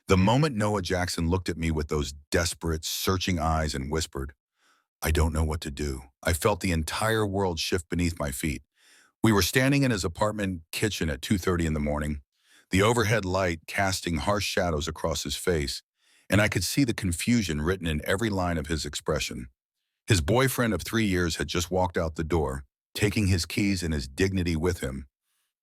The moment Noah Jackson looked at me with those desperate, searching eyes and whispered, "I don't know what to do," I felt the entire world shift beneath my feet. We were standing in his apartment kitchen at 2:30 in the morning, the overhead light casting harsh shadows across his face, and I could see the confusion written in every line of his expression. His boyfriend of 3 years had just walked out the door, taking his keys and his dignity with him,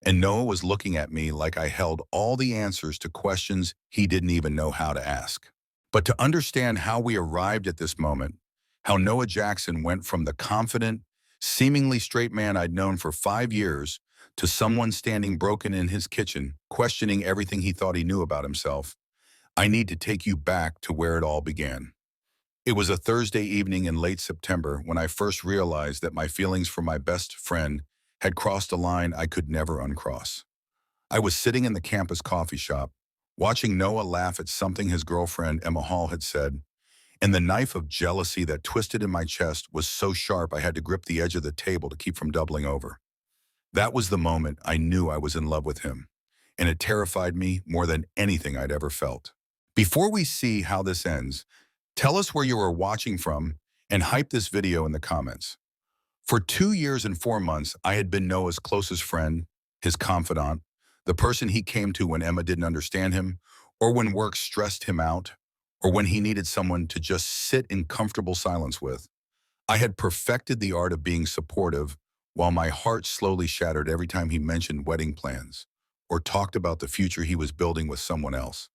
and Noah was looking at me like I held all the answers to questions he didn't even know how to ask. But to understand how we arrived at this moment, how Noah Jackson went from the confident, seemingly straight man I'd known for 5 years to someone standing broken in his kitchen, questioning everything he thought he knew about himself, I need to take you back to where it all began. It was a Thursday evening in late September when I first realized that my feelings for my best friend had crossed a line I could never uncross. I was sitting in the campus coffee shop, watching Noah laugh at something his girlfriend Emma Hall had said, and the knife of jealousy that twisted in my chest was so sharp I had to grip the edge of the table to keep from doubling over. That was the moment I knew I was in love with him, and it terrified me more than anything I'd ever felt. Before we see how this ends, tell us where you are watching from and hype this video in the comments. For 2 years and 4 months, I had been Noah's closest friend, his confidant, the person he came to when Emma didn't understand him, or when work stressed him out, or when he needed someone to just sit in comfortable silence with. I had perfected the art of being supportive, while my heart slowly shattered every time he mentioned wedding plans, or talked about the future he was building with someone else.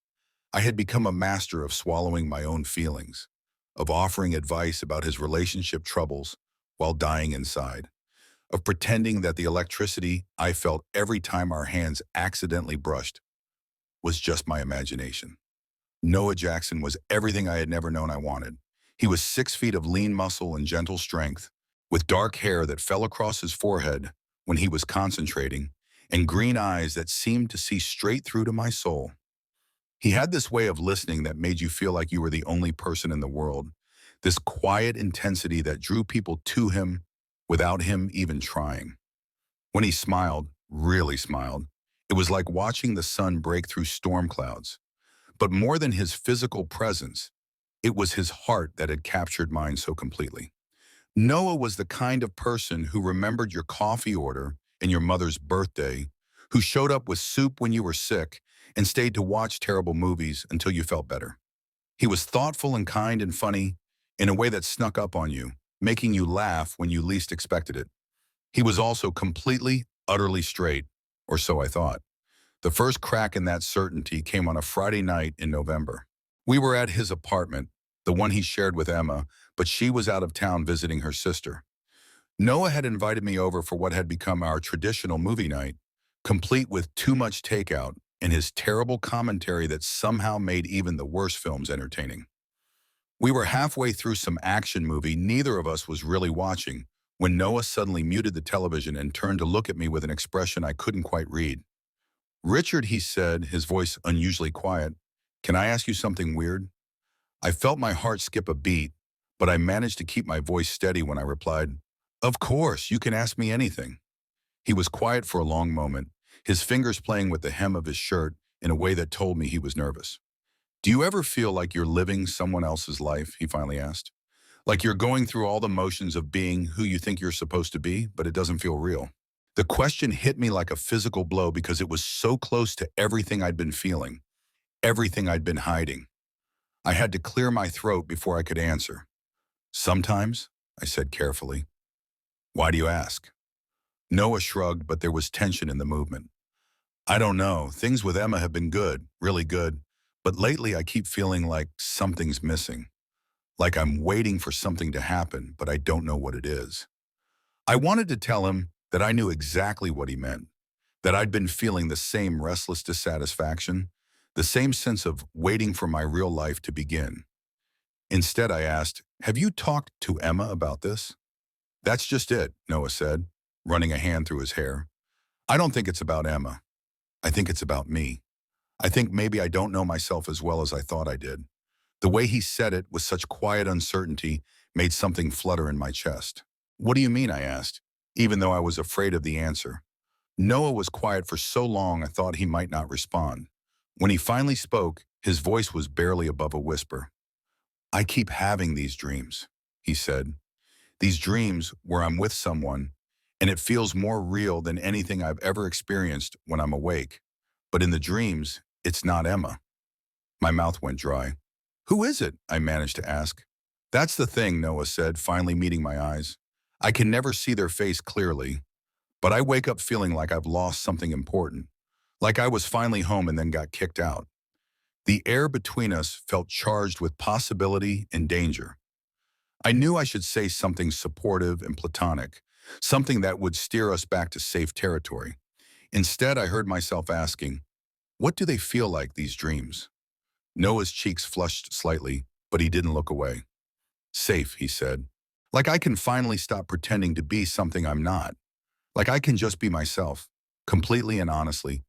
I had become a master of swallowing my own feelings, of offering advice about his relationship troubles while dying inside, of pretending that the electricity I felt every time our hands accidentally brushed was just my imagination. Noah Jackson was everything I had never known I wanted. He was 6 feet of lean muscle and gentle strength, with dark hair that fell across his forehead when he was concentrating, and green eyes that seemed to see straight through to my soul. He had this way of listening that made you feel like you were the only person in the world, this quiet intensity that drew people to him without him even trying. When he smiled, really smiled, it was like watching the sun break through storm clouds. But more than his physical presence, it was his heart that had captured mine so completely. Noah was the kind of person who remembered your coffee order and your mother's birthday, who showed up with soup when you were sick and stayed to watch terrible movies until you felt better. He was thoughtful and kind and funny in a way that snuck up on you, making you laugh when you least expected it. He was also completely, utterly straight, or so I thought. The first crack in that certainty came on a Friday night in November. We were at his apartment, the one he shared with Emma, but she was out of town visiting her sister. Noah had invited me over for what had become our traditional movie night, complete with too much takeout and his terrible commentary that somehow made even the worst films entertaining. We were halfway through some action movie neither of us was really watching when Noah suddenly muted the television and turned to look at me with an expression I couldn't quite read. "Richard," he said, his voice unusually quiet, "can I ask you something weird?" I felt my heart skip a beat, but I managed to keep my voice steady when I replied, "Of course, you can ask me anything." He was quiet for a long moment, his fingers playing with the hem of his shirt in a way that told me he was nervous. "Do you ever feel like you're living someone else's life?" he finally asked. "Like you're going through all the motions of being who you think you're supposed to be, but it doesn't feel real?" The question hit me like a physical blow because it was so close to everything I'd been feeling, everything I'd been hiding. I had to clear my throat before I could answer. "Sometimes," I said carefully. "Why do you ask?" Noah shrugged, but there was tension in the movement. "I don't know. Things with Emma have been good, really good. But lately I keep feeling like something's missing. Like I'm waiting for something to happen, but I don't know what it is." I wanted to tell him that I knew exactly what he meant, that I'd been feeling the same restless dissatisfaction, the same sense of waiting for my real life to begin. Instead, I asked, "Have you talked to Emma about this?" "That's just it," Noah said, running a hand through his hair. "I don't think it's about Emma. I think it's about me. I think maybe I don't know myself as well as I thought I did." The way he said it with such quiet uncertainty made something flutter in my chest. "What do you mean?" I asked, even though I was afraid of the answer. Noah was quiet for so long I thought he might not respond. When he finally spoke, His voice was barely above a whisper. I keep having these dreams, he said. These dreams where I'm with someone, and it feels more real than anything I've ever experienced when I'm awake. But in the dreams, it's not Emma. My mouth went dry. Who is it? I managed to ask. That's the thing, Noah said, finally meeting my eyes. I can never see their face clearly, but I wake up feeling like I've lost something important, like I was finally home and then got kicked out. The air between us felt charged with possibility and danger. I knew I should say something supportive and platonic, something that would steer us back to safe territory. Instead, I heard myself asking, what do they feel like, these dreams? Noah's cheeks flushed slightly, but he didn't look away. Safe, he said. Like I can finally stop pretending to be something I'm not. Like I can just be myself, completely and honestly,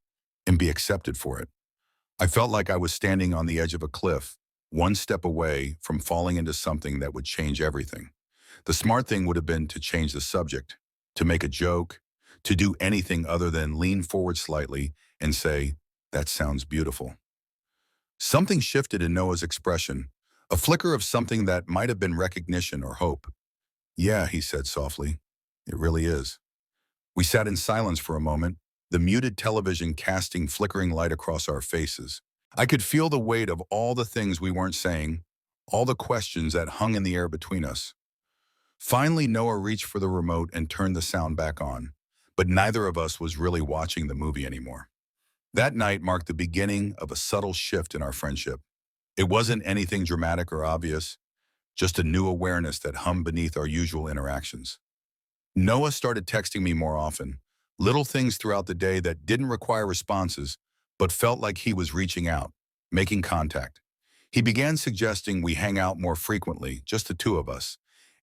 and be accepted for it. I felt like I was standing on the edge of a cliff, one step away from falling into something that would change everything. The smart thing would have been to change the subject, to make a joke, to do anything other than lean forward slightly and say, that sounds beautiful. Something shifted in Noah's expression, a flicker of something that might have been recognition or hope. Yeah, he said softly, it really is. We sat in silence for a moment, the muted television casting flickering light across our faces. I could feel the weight of all the things we weren't saying, all the questions that hung in the air between us. Finally, Noah reached for the remote and turned the sound back on, but neither of us was really watching the movie anymore. That night marked the beginning of a subtle shift in our friendship. It wasn't anything dramatic or obvious, just a new awareness that hummed beneath our usual interactions. Noah started texting me more often, little things throughout the day that didn't require responses, but felt like he was reaching out, making contact. He began suggesting we hang out more frequently, just the two of us,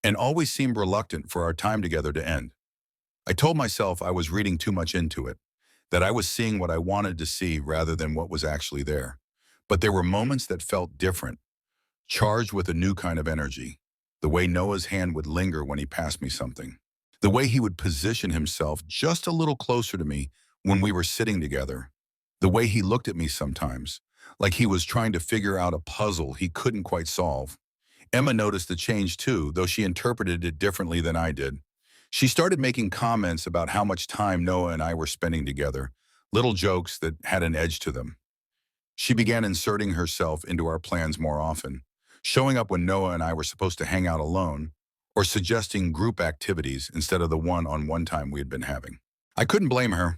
and always seemed reluctant for our time together to end. I told myself I was reading too much into it, that I was seeing what I wanted to see rather than what was actually there. But there were moments that felt different, charged with a new kind of energy. The way Noah's hand would linger when he passed me something. The way he would position himself just a little closer to me when we were sitting together. The way he looked at me sometimes, like he was trying to figure out a puzzle he couldn't quite solve. Emma noticed the change too, though she interpreted it differently than I did. She started making comments about how much time Noah and I were spending together, little jokes that had an edge to them. She began inserting herself into our plans more often, showing up when Noah and I were supposed to hang out alone, or suggesting group activities instead of the one-on-one time we had been having. I couldn't blame her.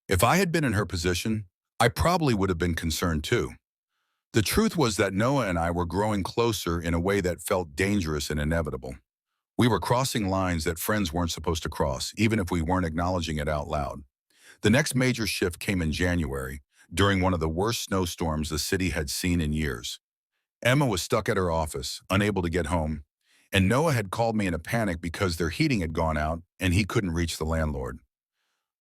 If I had been in her position, I probably would have been concerned too. The truth was that Noah and I were growing closer in a way that felt dangerous and inevitable. We were crossing lines that friends weren't supposed to cross, even if we weren't acknowledging it out loud. The next major shift came in January, during one of the worst snowstorms the city had seen in years. Emma was stuck at her office, unable to get home, and Noah had called me in a panic because their heating had gone out and he couldn't reach the landlord.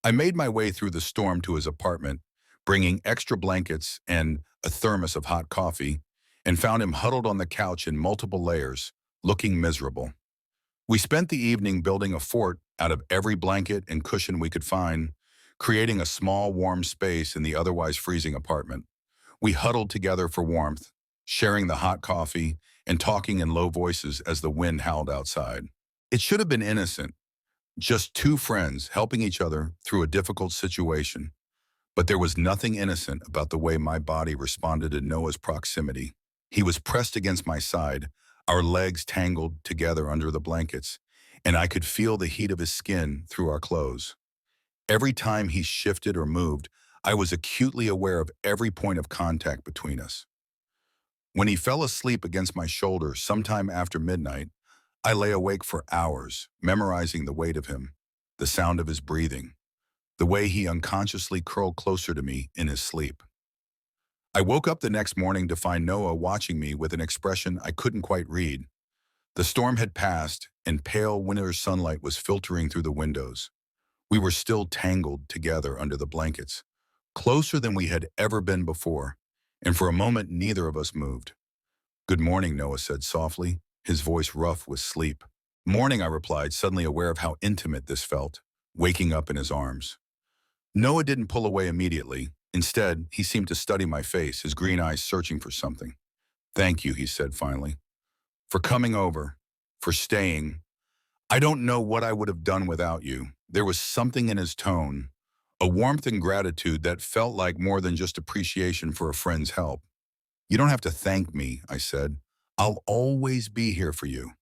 I made my way through the storm to his apartment, bringing extra blankets and a thermos of hot coffee, and found him huddled on the couch in multiple layers, looking miserable. We spent the evening building a fort out of every blanket and cushion we could find, creating a small, warm space in the otherwise freezing apartment. We huddled together for warmth, sharing the hot coffee and talking in low voices as the wind howled outside. It should have been innocent, just two friends helping each other through a difficult situation. But there was nothing innocent about the way my body responded to Noah's proximity. He was pressed against my side, our legs tangled together under the blankets, and I could feel the heat of his skin through our clothes. Every time he shifted or moved, I was acutely aware of every point of contact between us. When he fell asleep against my shoulder sometime after midnight, I lay awake for hours, memorizing the weight of him, the sound of his breathing, the way he unconsciously curled closer to me in his sleep. I woke up the next morning to find Noah watching me with an expression I couldn't quite read. The storm had passed, and pale winter sunlight was filtering through the windows. We were still tangled together under the blankets, closer than we had ever been before, and for a moment neither of us moved. "Good morning," Noah said softly, his voice rough with sleep. "Morning," I replied, suddenly aware of how intimate this felt, waking up in his arms. Noah didn't pull away immediately. Instead, he seemed to study my face, his green eyes searching for something. "Thank you," he said finally, "for coming over, for staying. I don't know what I would have done without you." There was something in his tone, a warmth and gratitude that felt like more than just appreciation for a friend's help. "You don't have to thank me," I said. "I'll always be here for you."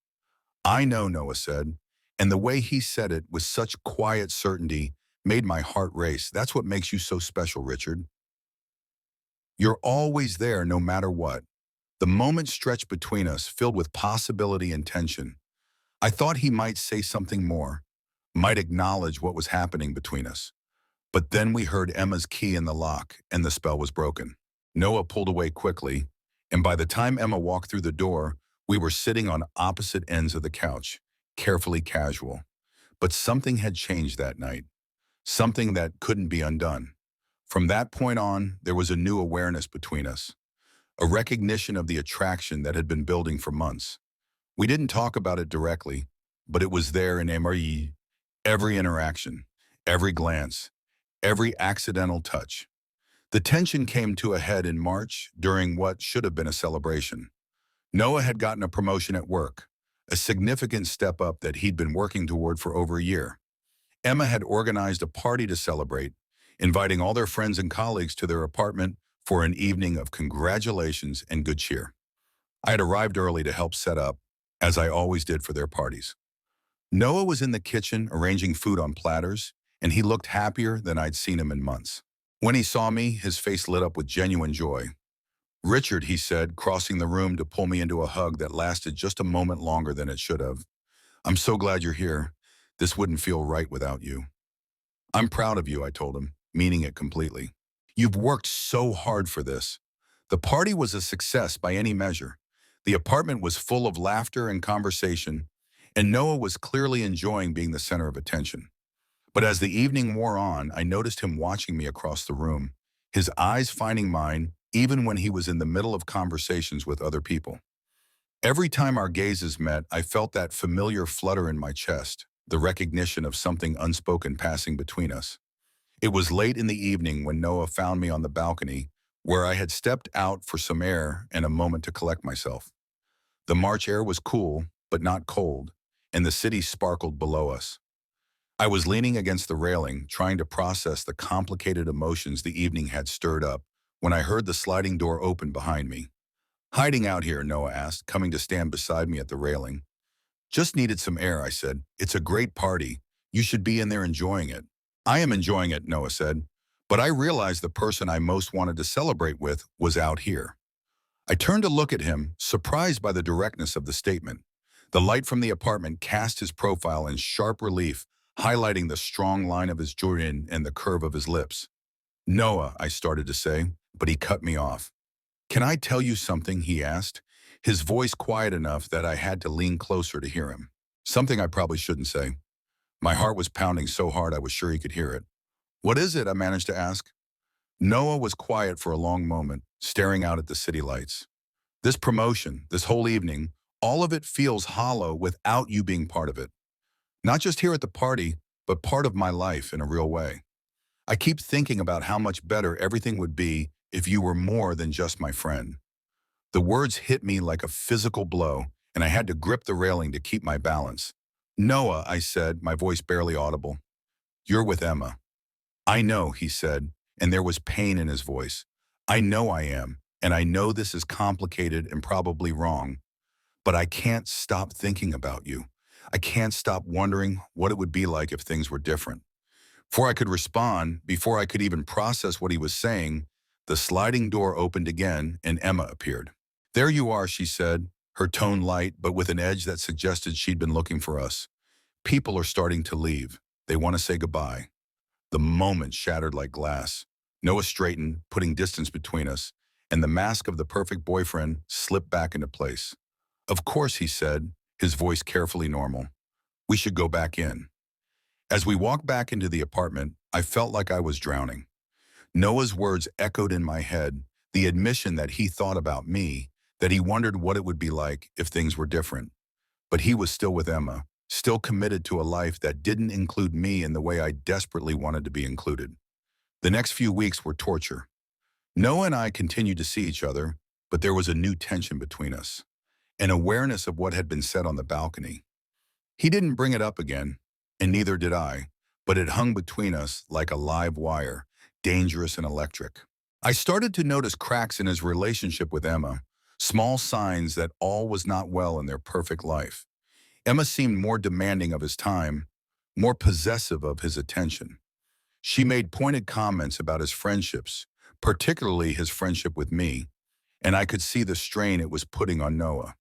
"I know," Noah said, and the way he said it with such quiet certainty made my heart race. "That's what makes you so special, Richard. You're always there no matter what." The moment stretched between us, filled with possibility and tension. I thought he might say something more, might acknowledge what was happening between us. But then we heard Emma's key in the lock, and the spell was broken. Noah pulled away quickly, and by the time Emma walked through the door, we were sitting on opposite ends of the couch, carefully casual. But something had changed that night, something that couldn't be undone. From that point on, there was a new awareness between us, a recognition of the attraction that had been building for months. We didn't talk about it directly, but it was there in Emery, every interaction, every glance, every accidental touch. The tension came to a head in March during what should have been a celebration. Noah had gotten a promotion at work, a significant step up that he'd been working toward for over a year. Emma had organized a party to celebrate, inviting all their friends and colleagues to their apartment for an evening of congratulations and good cheer. I had arrived early to help set up, as I always did for their parties. Noah was in the kitchen arranging food on platters, and he looked happier than I'd seen him in months. When he saw me, his face lit up with genuine joy. "Richard," he said, crossing the room to pull me into a hug that lasted just a moment longer than it should have. "I'm so glad you're here. This wouldn't feel right without you." "I'm proud of you," I told him, meaning it completely. "You've worked so hard for this." The party was a success by any measure. The apartment was full of laughter and conversation, and Noah was clearly enjoying being the center of attention. But as the evening wore on, I noticed him watching me across the room, his eyes finding mine even when he was in the middle of conversations with other people. Every time our gazes met, I felt that familiar flutter in my chest, the recognition of something unspoken passing between us. It was late in the evening when Noah found me on the balcony, where I had stepped out for some air and a moment to collect myself. The March air was cool, but not cold, and the city sparkled below us. I was leaning against the railing, trying to process the complicated emotions the evening had stirred up, when I heard the sliding door open behind me. "Hiding out here?" Noah asked, coming to stand beside me at the railing. "Just needed some air," I said. "It's a great party. You should be in there enjoying it." "I am enjoying it," Noah said, "but I realized the person I most wanted to celebrate with was out here." I turned to look at him, surprised by the directness of the statement. The light from the apartment cast his profile in sharp relief, highlighting the strong line of his chin and the curve of his lips. "Noah," I started to say, but he cut me off. "Can I tell you something?" he asked, his voice quiet enough that I had to lean closer to hear him. Something I probably shouldn't say. My heart was pounding so hard I was sure he could hear it. "What is it?" I managed to ask. Noah was quiet for a long moment, staring out at the city lights. "This promotion, this whole evening, all of it feels hollow without you being part of it. Not just here at the party, but part of my life in a real way. I keep thinking about how much better everything would be if you were more than just my friend." The words hit me like a physical blow, and I had to grip the railing to keep my balance. "Noah," I said, my voice barely audible, "you're with Emma." "I know," he said, and there was pain in his voice. "I know I am, and I know this is complicated and probably wrong, but I can't stop thinking about you. I can't stop wondering what it would be like if things were different." Before I could respond, before I could even process what he was saying, the sliding door opened again and Emma appeared. "There you are," she said, her tone light but with an edge that suggested she'd been looking for us. "People are starting to leave. They want to say goodbye." The moment shattered like glass. Noah straightened, putting distance between us, and the mask of the perfect boyfriend slipped back into place. "Of course," he said, his voice carefully normal. "We should go back in." As we walked back into the apartment, I felt like I was drowning. Noah's words echoed in my head, the admission that he thought about me, that he wondered what it would be like if things were different. But he was still with Emma, still committed to a life that didn't include me in the way I desperately wanted to be included. The next few weeks were torture. Noah and I continued to see each other, but there was a new tension between us, an awareness of what had been said on the balcony. He didn't bring it up again, and neither did I, but it hung between us like a live wire, dangerous and electric. I started to notice cracks in his relationship with Emma, small signs that all was not well in their perfect life. Emma seemed more demanding of his time, more possessive of his attention. She made pointed comments about his friendships, particularly his friendship with me, and I could see the strain it was putting on Noah.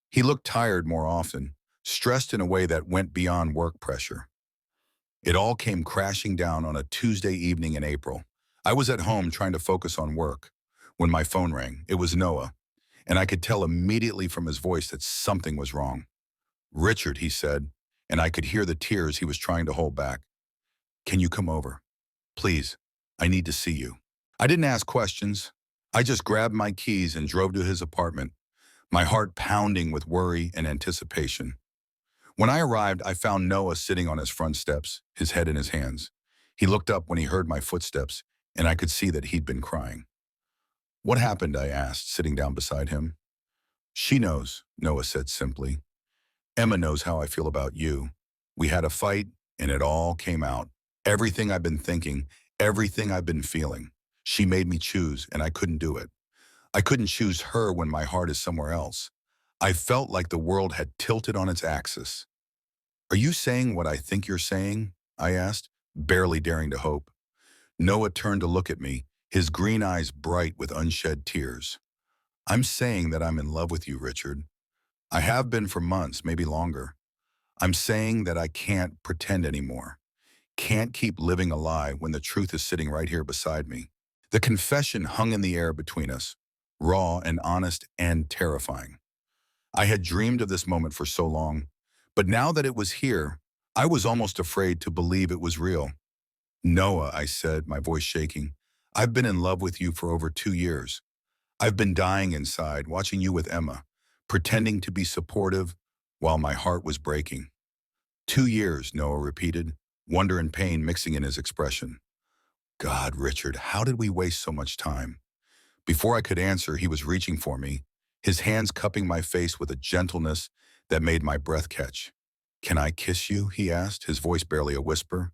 He looked tired more often, stressed in a way that went beyond work pressure. It all came crashing down on a Tuesday evening in April. I was at home trying to focus on work when my phone rang. It was Noah, and I could tell immediately from his voice that something was wrong. "Richard," he said, and I could hear the tears he was trying to hold back. "Can you come over? Please, I need to see you." I didn't ask questions. I just grabbed my keys and drove to his apartment, my heart pounding with worry and anticipation. When I arrived, I found Noah sitting on his front steps, his head in his hands. He looked up when he heard my footsteps, and I could see that he'd been crying. "What happened?" I asked, sitting down beside him. "She knows," Noah said simply. "Emma knows how I feel about you. We had a fight, and it all came out. Everything I've been thinking, everything I've been feeling. She made me choose, and I couldn't do it. I couldn't choose her when my heart is somewhere else. I felt like the world had tilted on its axis." "Are you saying what I think you're saying?" I asked, barely daring to hope. Noah turned to look at me, his green eyes bright with unshed tears. "I'm saying that I'm in love with you, Richard. I have been for months, maybe longer. I'm saying that I can't pretend anymore. Can't keep living a lie when the truth is sitting right here beside me." The confession hung in the air between us, raw and honest and terrifying. I had dreamed of this moment for so long, but now that it was here, I was almost afraid to believe it was real. "Noah," I said, my voice shaking, "I've been in love with you for over 2 years. I've been dying inside, watching you with Emma, pretending to be supportive while my heart was breaking." "2 years," Noah repeated, wonder and pain mixing in his expression. God, Richard, how did we waste so much time? Before I could answer, he was reaching for me, his hands cupping my face with a gentleness that made my breath catch. "Can I kiss you?" he asked, his voice barely a whisper.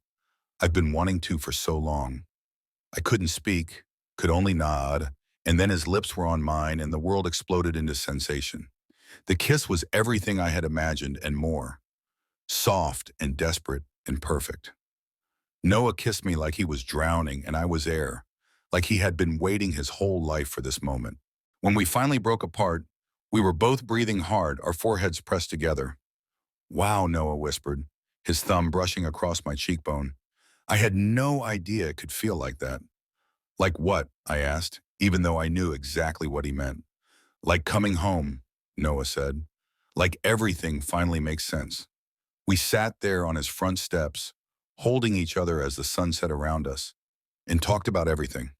"I've been wanting to for so long." I couldn't speak, could only nod, and then his lips were on mine and the world exploded into sensation. The kiss was everything I had imagined and more. Soft and desperate and perfect. Noah kissed me like he was drowning and I was air, like he had been waiting his whole life for this moment. When we finally broke apart, we were both breathing hard, our foreheads pressed together. "Wow," Noah whispered, his thumb brushing across my cheekbone. "I had no idea it could feel like that." "Like what?" I asked, even though I knew exactly what he meant. "Like coming home," Noah said. "Like everything finally makes sense." We sat there on his front steps, holding each other as the sun set around us, and talked about everything.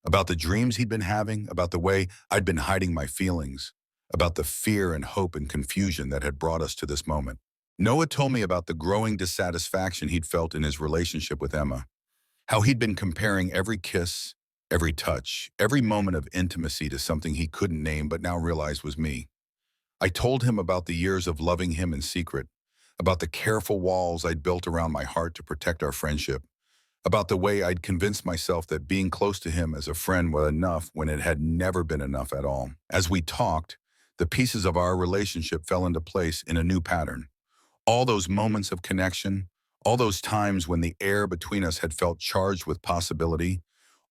About the dreams he'd been having, about the way I'd been hiding my feelings, about the fear and hope and confusion that had brought us to this moment. Noah told me about the growing dissatisfaction he'd felt in his relationship with Emma, how he'd been comparing every kiss, every touch, every moment of intimacy to something he couldn't name but now realized was me. I told him about the years of loving him in secret, about the careful walls I'd built around my heart to protect our friendship, about the way I'd convinced myself that being close to him as a friend was enough when it had never been enough at all. As we talked, the pieces of our relationship fell into place in a new pattern. All those moments of connection, all those times when the air between us had felt charged with possibility,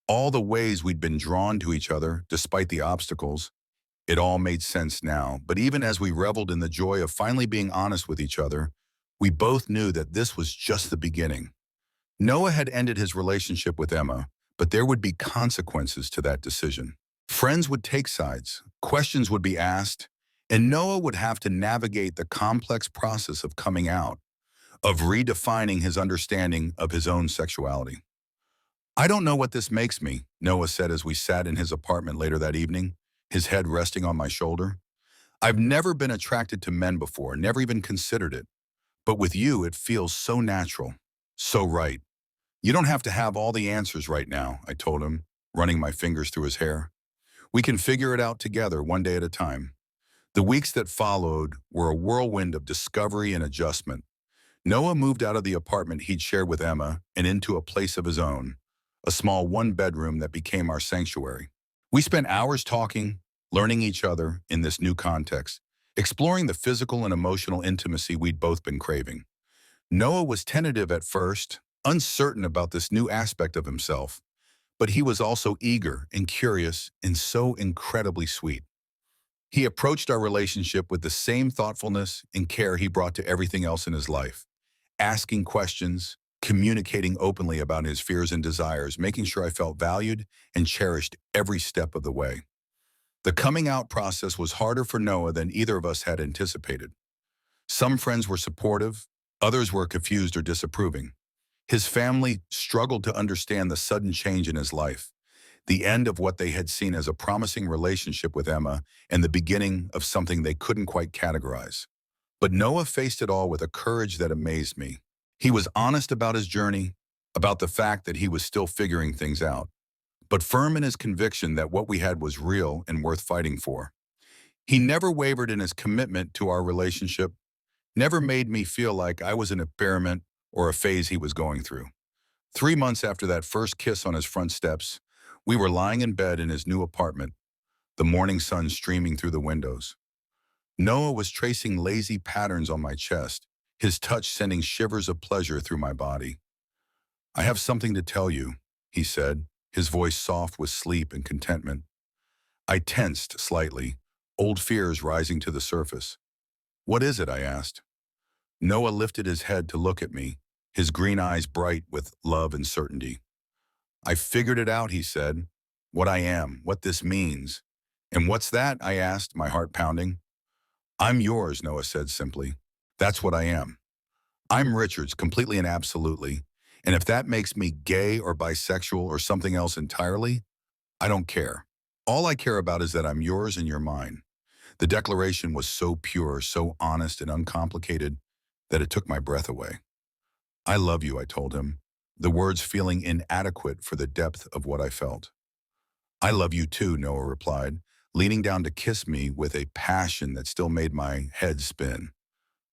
all the ways we'd been drawn to each other despite the obstacles, it all made sense now. But even as we reveled in the joy of finally being honest with each other, we both knew that this was just the beginning. Noah had ended his relationship with Emma, but there would be consequences to that decision. Friends would take sides, questions would be asked, and Noah would have to navigate the complex process of coming out, of redefining his understanding of his own sexuality. "I don't know what this makes me," Noah said as we sat in his apartment later that evening, his head resting on my shoulder. "I've never been attracted to men before, never even considered it. But with you, it feels so natural, so right. You don't have to have all the answers right now, I told him, running my fingers through his hair. We can figure it out together one day at a time. The weeks that followed were a whirlwind of discovery and adjustment. Noah moved out of the apartment he'd shared with Emma and into a place of his own, a small one-bedroom that became our sanctuary. We spent hours talking, learning each other in this new context, exploring the physical and emotional intimacy we'd both been craving. Noah was tentative at first, uncertain about this new aspect of himself, but he was also eager and curious and so incredibly sweet. He approached our relationship with the same thoughtfulness and care he brought to everything else in his life, asking questions, communicating openly about his fears and desires, making sure I felt valued and cherished every step of the way. The coming out process was harder for Noah than either of us had anticipated. Some friends were supportive, others were confused or disapproving. His family struggled to understand the sudden change in his life, the end of what they had seen as a promising relationship with Emma and the beginning of something they couldn't quite categorize. But Noah faced it all with a courage that amazed me. He was honest about his journey, about the fact that he was still figuring things out, but firm in his conviction that what we had was real and worth fighting for. He never wavered in his commitment to our relationship, never made me feel like I was an experiment or a phase he was going through. 3 months after that first kiss on his front steps, we were lying in bed in his new apartment, the morning sun streaming through the windows. Noah was tracing lazy patterns on my chest, his touch sending shivers of pleasure through my body. "I have something to tell you," he said, his voice soft with sleep and contentment. I tensed slightly, old fears rising to the surface. "What is it?" I asked. Noah lifted his head to look at me, his green eyes bright with love and certainty. "I figured it out," he said. "What I am, what this means." "And what's that?" I asked, my heart pounding. "I'm yours," Noah said simply. "That's what I am. I'm Richard's completely and absolutely. And if that makes me gay or bisexual or something else entirely, I don't care. All I care about is that I'm yours and you're mine." The declaration was so pure, so honest and uncomplicated that it took my breath away. "I love you," I told him, the words feeling inadequate for the depth of what I felt. "I love you too," Noah replied, leaning down to kiss me with a passion that still made my head spin.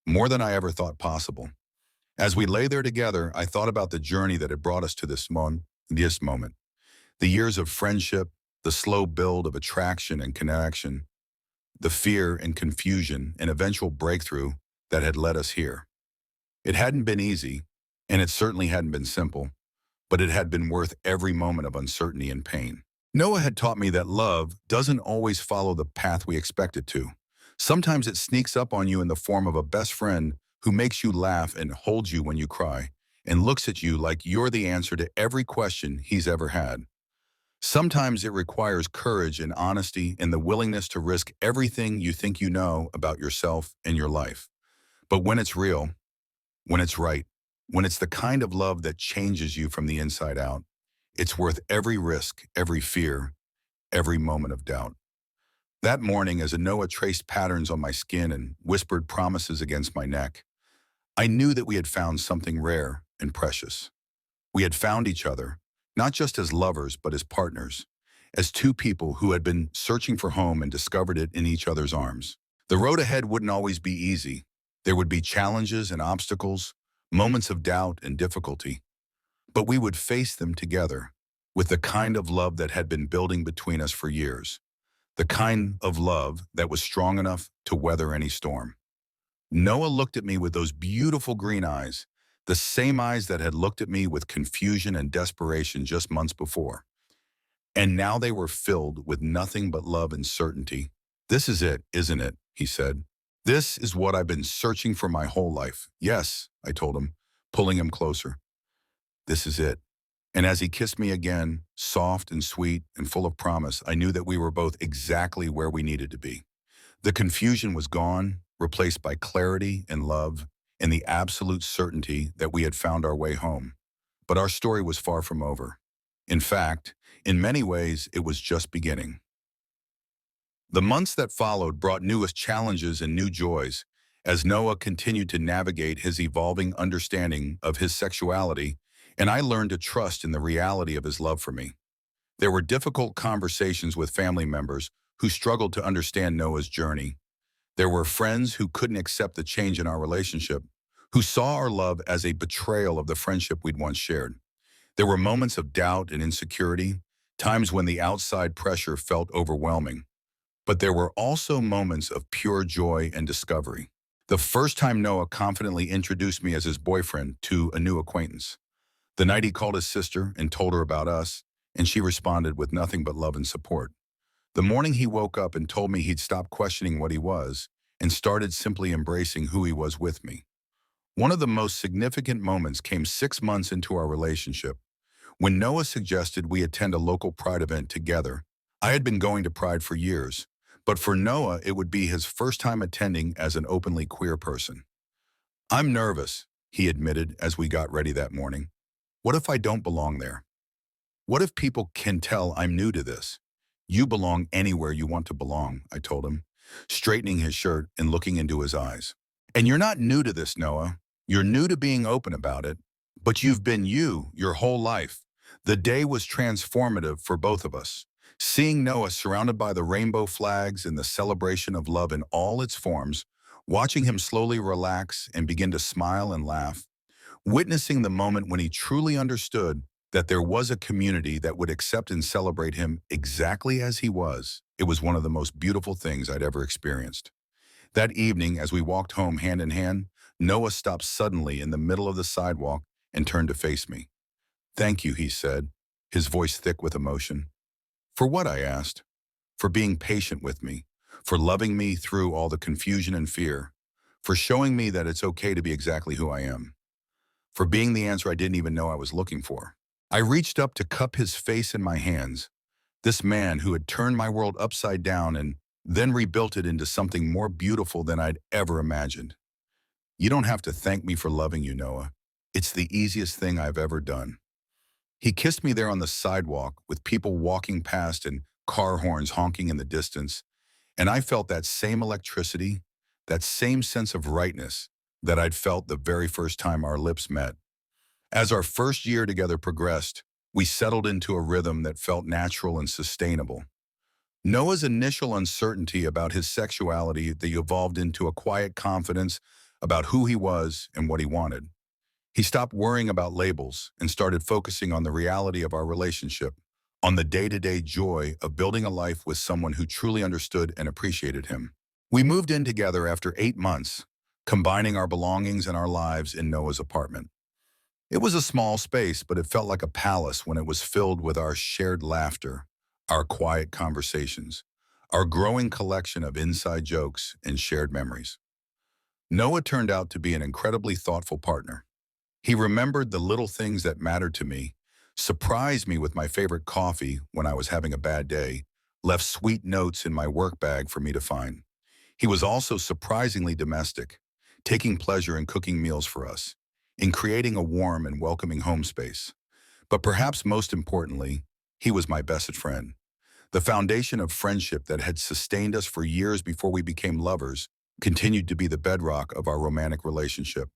More than I ever thought possible. As we lay there together, I thought about the journey that had brought us to this moment. The years of friendship, the slow build of attraction and connection, the fear and confusion and eventual breakthrough that had led us here. It hadn't been easy, and it certainly hadn't been simple, but it had been worth every moment of uncertainty and pain. Noah had taught me that love doesn't always follow the path we expect it to. Sometimes it sneaks up on you in the form of a best friend who makes you laugh and holds you when you cry, and looks at you like you're the answer to every question he's ever had. Sometimes it requires courage and honesty and the willingness to risk everything you think you know about yourself and your life. But when it's real, when it's right, when it's the kind of love that changes you from the inside out, it's worth every risk, every fear, every moment of doubt. That morning, as Noah traced patterns on my skin and whispered promises against my neck, I knew that we had found something rare and precious. We had found each other, not just as lovers, but as partners, as two people who had been searching for home and discovered it in each other's arms. The road ahead wouldn't always be easy. There would be challenges and obstacles, moments of doubt and difficulty, but we would face them together with the kind of love that had been building between us for years, the kind of love that was strong enough to weather any storm. Noah looked at me with those beautiful green eyes, the same eyes that had looked at me with confusion and desperation just months before. And now they were filled with nothing but love and certainty. "This is it, isn't it?" he said. "This is what I've been searching for my whole life." "Yes," I told him, pulling him closer. "This is it." And as he kissed me again, soft and sweet and full of promise, I knew that we were both exactly where we needed to be. The confusion was gone, replaced by clarity and love, and the absolute certainty that we had found our way home. But our story was far from over. In fact, in many ways, it was just beginning. The months that followed brought newest challenges and new joys, as Noah continued to navigate his evolving understanding of his sexuality and I learned to trust in the reality of his love for me. There were difficult conversations with family members who struggled to understand Noah's journey. There were friends who couldn't accept the change in our relationship, who saw our love as a betrayal of the friendship we'd once shared. There were moments of doubt and insecurity, times when the outside pressure felt overwhelming. But there were also moments of pure joy and discovery. The first time Noah confidently introduced me as his boyfriend to a new acquaintance. The night he called his sister and told her about us, and she responded with nothing but love and support. The morning he woke up and told me he'd stopped questioning what he was and started simply embracing who he was with me. One of the most significant moments came 6 months into our relationship. When Noah suggested we attend a local Pride event together, I had been going to Pride for years, but for Noah, it would be his first time attending as an openly queer person. "I'm nervous," he admitted as we got ready that morning. "What if I don't belong there? What if people can tell I'm new to this?" "You belong anywhere you want to belong," I told him, straightening his shirt and looking into his eyes. "And you're not new to this, Noah. You're new to being open about it, but you've been you your whole life." The day was transformative for both of us. Seeing Noah surrounded by the rainbow flags and the celebration of love in all its forms, watching him slowly relax and begin to smile and laugh, witnessing the moment when he truly understood that there was a community that would accept and celebrate him exactly as he was, it was one of the most beautiful things I'd ever experienced. That evening, as we walked home hand in hand, Noah stopped suddenly in the middle of the sidewalk and turned to face me. "Thank you," he said, his voice thick with emotion. "For what?" I asked. "For being patient with me, for loving me through all the confusion and fear, for showing me that it's okay to be exactly who I am, for being the answer I didn't even know I was looking for." I reached up to cup his face in my hands, this man who had turned my world upside down and then rebuilt it into something more beautiful than I'd ever imagined. "You don't have to thank me for loving you, Noah. It's the easiest thing I've ever done." He kissed me there on the sidewalk with people walking past and car horns honking in the distance, and I felt that same electricity, that same sense of rightness that I'd felt the very first time our lips met. As our first year together progressed, we settled into a rhythm that felt natural and sustainable. Noah's initial uncertainty about his sexuality that evolved into a quiet confidence about who he was and what he wanted. He stopped worrying about labels and started focusing on the reality of our relationship, on the day-to-day joy of building a life with someone who truly understood and appreciated him. We moved in together after 8 months, combining our belongings and our lives in Noah's apartment. It was a small space, but it felt like a palace when it was filled with our shared laughter, our quiet conversations, our growing collection of inside jokes and shared memories. Noah turned out to be an incredibly thoughtful partner. He remembered the little things that mattered to me, surprised me with my favorite coffee when I was having a bad day, left sweet notes in my work bag for me to find. He was also surprisingly domestic, taking pleasure in cooking meals for us, in creating a warm and welcoming home space. But perhaps most importantly, he was my best friend. The foundation of friendship that had sustained us for years before we became lovers continued to be the bedrock of our romantic relationship.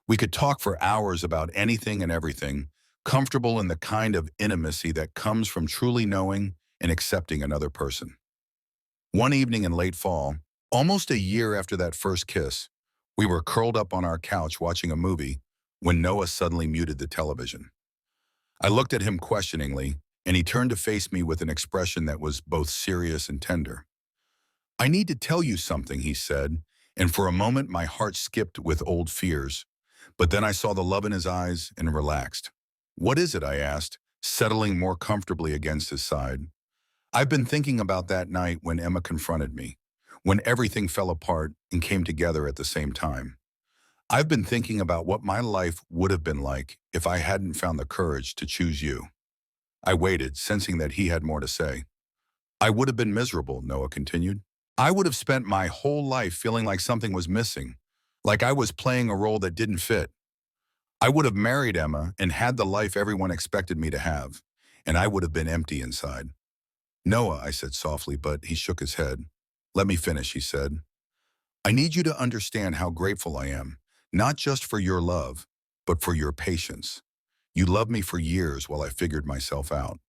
We could talk for hours about anything and everything, comfortable in the kind of intimacy that comes from truly knowing and accepting another person. One evening in late fall, almost a year after that first kiss, we were curled up on our couch watching a movie when Noah suddenly muted the television. I looked at him questioningly, and he turned to face me with an expression that was both serious and tender. "I need to tell you something," he said, and for a moment my heart skipped with old fears. But then I saw the love in his eyes and relaxed. "What is it?" I asked, settling more comfortably against his side. "I've been thinking about that night when Emma confronted me, when everything fell apart and came together at the same time. I've been thinking about what my life would have been like if I hadn't found the courage to choose you." I waited, sensing that he had more to say. "I would have been miserable," Noah continued. "I would have spent my whole life feeling like something was missing, like I was playing a role that didn't fit. I would have married Emma and had the life everyone expected me to have, and I would have been empty inside." "Noah," I said softly, but he shook his head. "Let me finish," he said. "I need you to understand how grateful I am, not just for your love, but for your patience. You loved me for years while I figured myself out.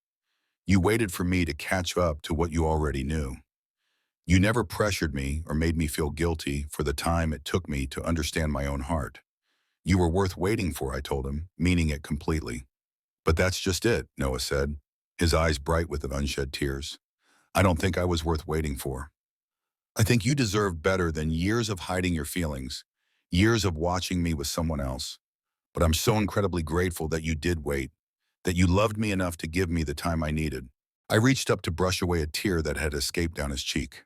You waited for me to catch up to what you already knew. You never pressured me or made me feel guilty for the time it took me to understand my own heart. You were worth waiting for, I told him, meaning it completely. But that's just it, Noah said, his eyes bright with unshed tears. I don't think I was worth waiting for. I think you deserve better than years of hiding your feelings, years of watching me with someone else. But I'm so incredibly grateful that you did wait, that you loved me enough to give me the time I needed. I reached up to brush away a tear that had escaped down his cheek.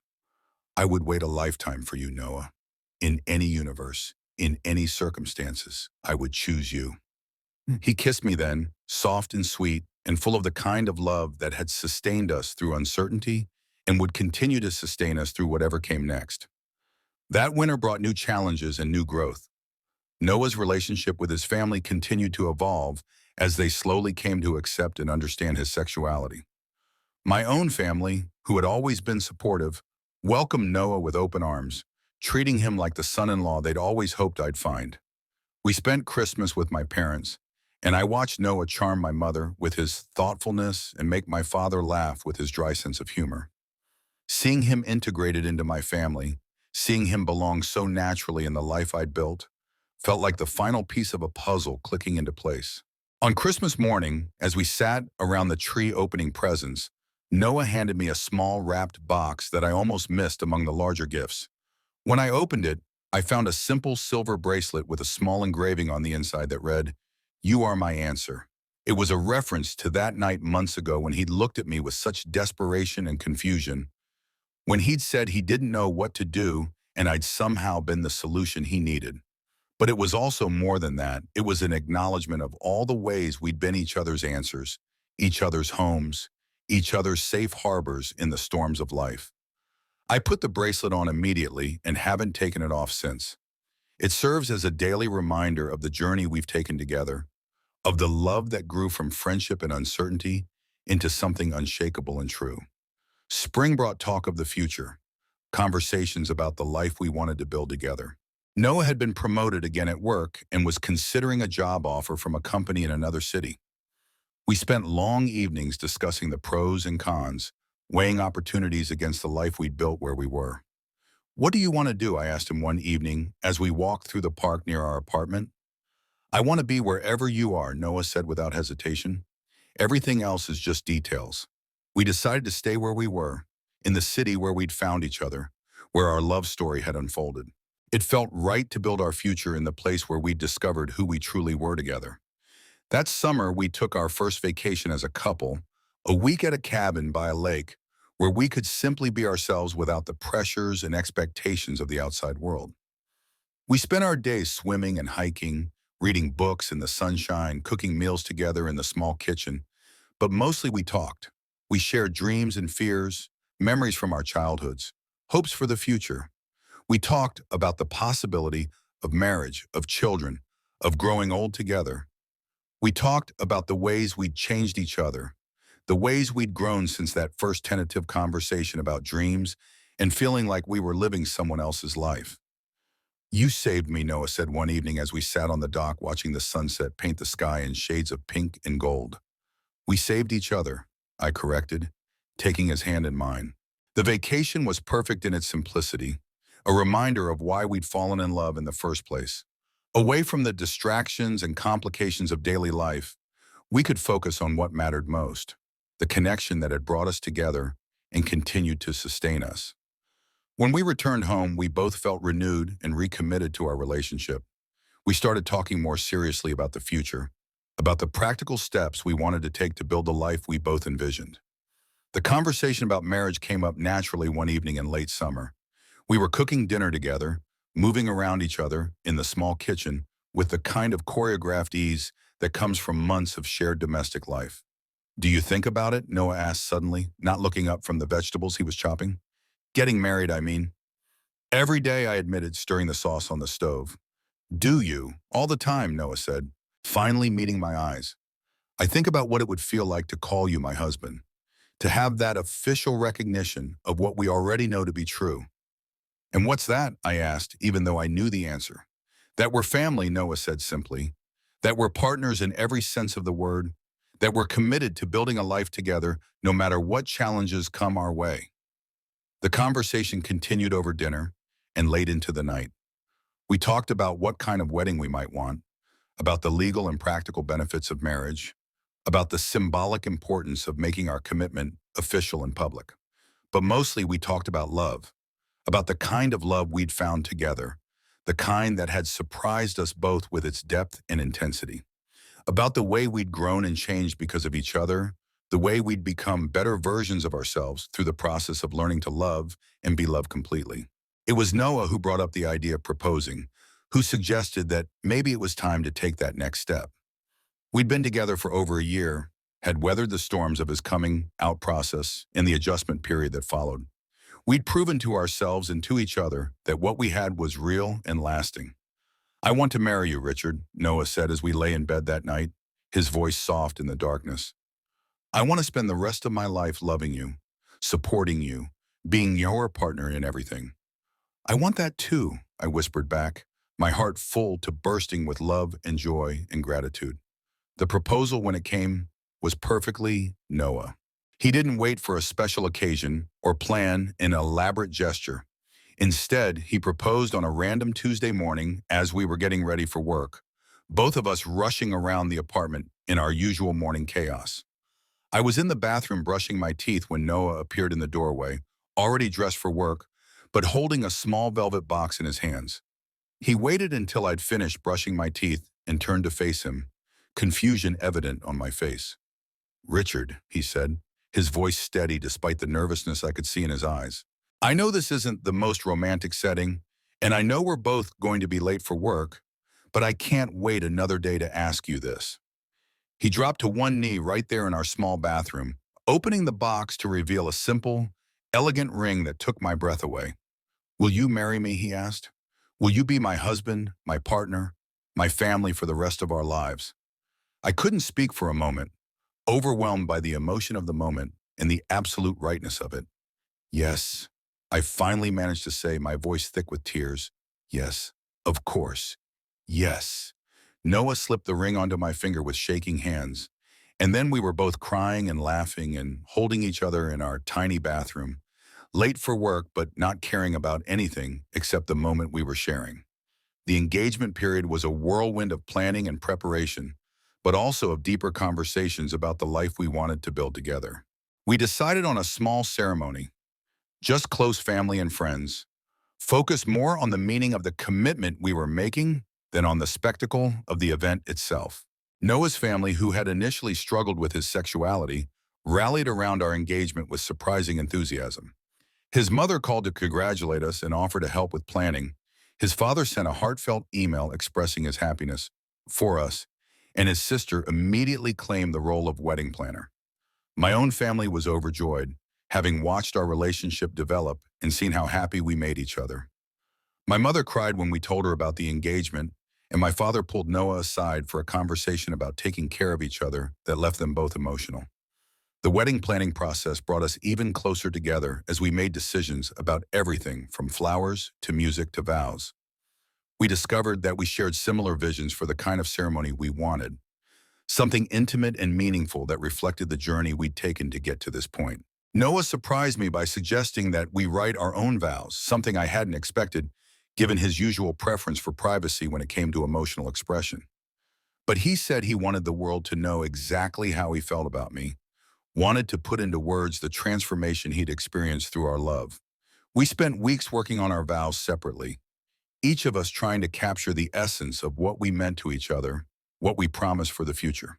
I would wait a lifetime for you, Noah. In any universe, in any circumstances, I would choose you. He kissed me then, soft and sweet, and full of the kind of love that had sustained us through uncertainty and would continue to sustain us through whatever came next. That winter brought new challenges and new growth. Noah's relationship with his family continued to evolve as they slowly came to accept and understand his sexuality. My own family, who had always been supportive, welcomed Noah with open arms, treating him like the son-in-law they'd always hoped I'd find. We spent Christmas with my parents, and I watched Noah charm my mother with his thoughtfulness and make my father laugh with his dry sense of humor. Seeing him integrated into my family, seeing him belong so naturally in the life I'd built, felt like the final piece of a puzzle clicking into place. On Christmas morning, as we sat around the tree opening presents, Noah handed me a small wrapped box that I almost missed among the larger gifts. When I opened it, I found a simple silver bracelet with a small engraving on the inside that read, "You are my answer." It was a reference to that night months ago when he'd looked at me with such desperation and confusion, when he'd said he didn't know what to do and I'd somehow been the solution he needed. But it was also more than that. It was an acknowledgement of all the ways we'd been each other's answers, each other's homes, each other's safe harbors in the storms of life. I put the bracelet on immediately and haven't taken it off since. It serves as a daily reminder of the journey we've taken together, of the love that grew from friendship and uncertainty into something unshakable and true. Spring brought talk of the future, conversations about the life we wanted to build together. Noah had been promoted again at work and was considering a job offer from a company in another city. We spent long evenings discussing the pros and cons, weighing opportunities against the life we'd built where we were. "What do you want to do?" I asked him one evening as we walked through the park near our apartment. "I want to be wherever you are," Noah said without hesitation. "Everything else is just details." We decided to stay where we were, in the city where we'd found each other, where our love story had unfolded. It felt right to build our future in the place where we'd discovered who we truly were together. That summer, we took our first vacation as a couple, a week at a cabin by a lake, where we could simply be ourselves without the pressures and expectations of the outside world. We spent our days swimming and hiking, reading books in the sunshine, cooking meals together in the small kitchen, but mostly we talked. We shared dreams and fears, memories from our childhoods, hopes for the future. We talked about the possibility of marriage, of children, of growing old together. We talked about the ways we'd changed each other, the ways we'd grown since that first tentative conversation about dreams and feeling like we were living someone else's life. "You saved me," Noah said one evening as we sat on the dock watching the sunset paint the sky in shades of pink and gold. "We saved each other," I corrected, taking his hand in mine. The vacation was perfect in its simplicity, a reminder of why we'd fallen in love in the first place. Away from the distractions and complications of daily life, we could focus on what mattered most, the connection that had brought us together and continued to sustain us. When we returned home, we both felt renewed and recommitted to our relationship. We started talking more seriously about the future, about the practical steps we wanted to take to build the life we both envisioned. The conversation about marriage came up naturally one evening in late summer. We were cooking dinner together, moving around each other in the small kitchen with the kind of choreographed ease that comes from months of shared domestic life. "Do you think about it?" Noah asked suddenly, not looking up from the vegetables he was chopping. "Getting married, I mean." "Every day," I admitted, stirring the sauce on the stove. "Do you?" "All the time," Noah said, finally meeting my eyes. "I think about what it would feel like to call you my husband, to have that official recognition of what we already know to be true." "And what's that?" I asked, even though I knew the answer. "That we're family," Noah said simply. that we're partners in every sense of the word, that we're committed to building a life together no matter what challenges come our way. The conversation continued over dinner and late into the night. We talked about what kind of wedding we might want, about the legal and practical benefits of marriage, about the symbolic importance of making our commitment official and public. But mostly we talked about the kind of love we'd found together, the kind that had surprised us both with its depth and intensity, about the way we'd grown and changed because of each other, the way we'd become better versions of ourselves through the process of learning to love and be loved completely. It was Noah who brought up the idea of proposing, who suggested that maybe it was time to take that next step. We'd been together for over a year, had weathered the storms of his coming out process and the adjustment period that followed. We'd proven to ourselves and to each other that what we had was real and lasting. "I want to marry you, Richard," Noah said as we lay in bed that night, his voice soft in the darkness. "I want to spend the rest of my life loving you, supporting you, being your partner in everything." "I want that too," I whispered back, my heart full to bursting with love and joy and gratitude. The proposal, when it came, was perfectly Noah. He didn't wait for a special occasion or plan an elaborate gesture. Instead, he proposed on a random Tuesday morning as we were getting ready for work, both of us rushing around the apartment in our usual morning chaos. I was in the bathroom brushing my teeth when Noah appeared in the doorway, already dressed for work, but holding a small velvet box in his hands. He waited until I'd finished brushing my teeth and turned to face him, confusion evident on my face. "Richard," he said, his voice steady despite the nervousness I could see in his eyes. "I know this isn't the most romantic setting, and I know we're both going to be late for work, but I can't wait another day to ask you this." He dropped to one knee right there in our small bathroom, opening the box to reveal a simple, elegant ring that took my breath away. "Will you marry me?" he asked. "Will you be my husband, my partner, my family for the rest of our lives?" I couldn't speak for a moment, overwhelmed by the emotion of the moment and the absolute rightness of it. "Yes," I finally managed to say, my voice thick with tears. "Yes, of course. Yes." Noah slipped the ring onto my finger with shaking hands, and then we were both crying and laughing and holding each other in our tiny bathroom, late for work but not caring about anything except the moment we were sharing. The engagement period was a whirlwind of planning and preparation, but also of deeper conversations about the life we wanted to build together. We decided on a small ceremony, just close family and friends, focused more on the meaning of the commitment we were making than on the spectacle of the event itself. Noah's family, who had initially struggled with his sexuality, rallied around our engagement with surprising enthusiasm. His mother called to congratulate us and offer to help with planning. His father sent a heartfelt email expressing his happiness for us, and his sister immediately claimed the role of wedding planner. My own family was overjoyed, having watched our relationship develop and seen how happy we made each other. My mother cried when we told her about the engagement, and my father pulled Noah aside for a conversation about taking care of each other that left them both emotional. The wedding planning process brought us even closer together as we made decisions about everything from flowers to music to vows. We discovered that we shared similar visions for the kind of ceremony we wanted, something intimate and meaningful that reflected the journey we'd taken to get to this point. Noah surprised me by suggesting that we write our own vows, something I hadn't expected, given his usual preference for privacy when it came to emotional expression. But he said he wanted the world to know exactly how he felt about me, wanted to put into words the transformation he'd experienced through our love. We spent weeks working on our vows separately, each of us trying to capture the essence of what we meant to each other, what we promised for the future.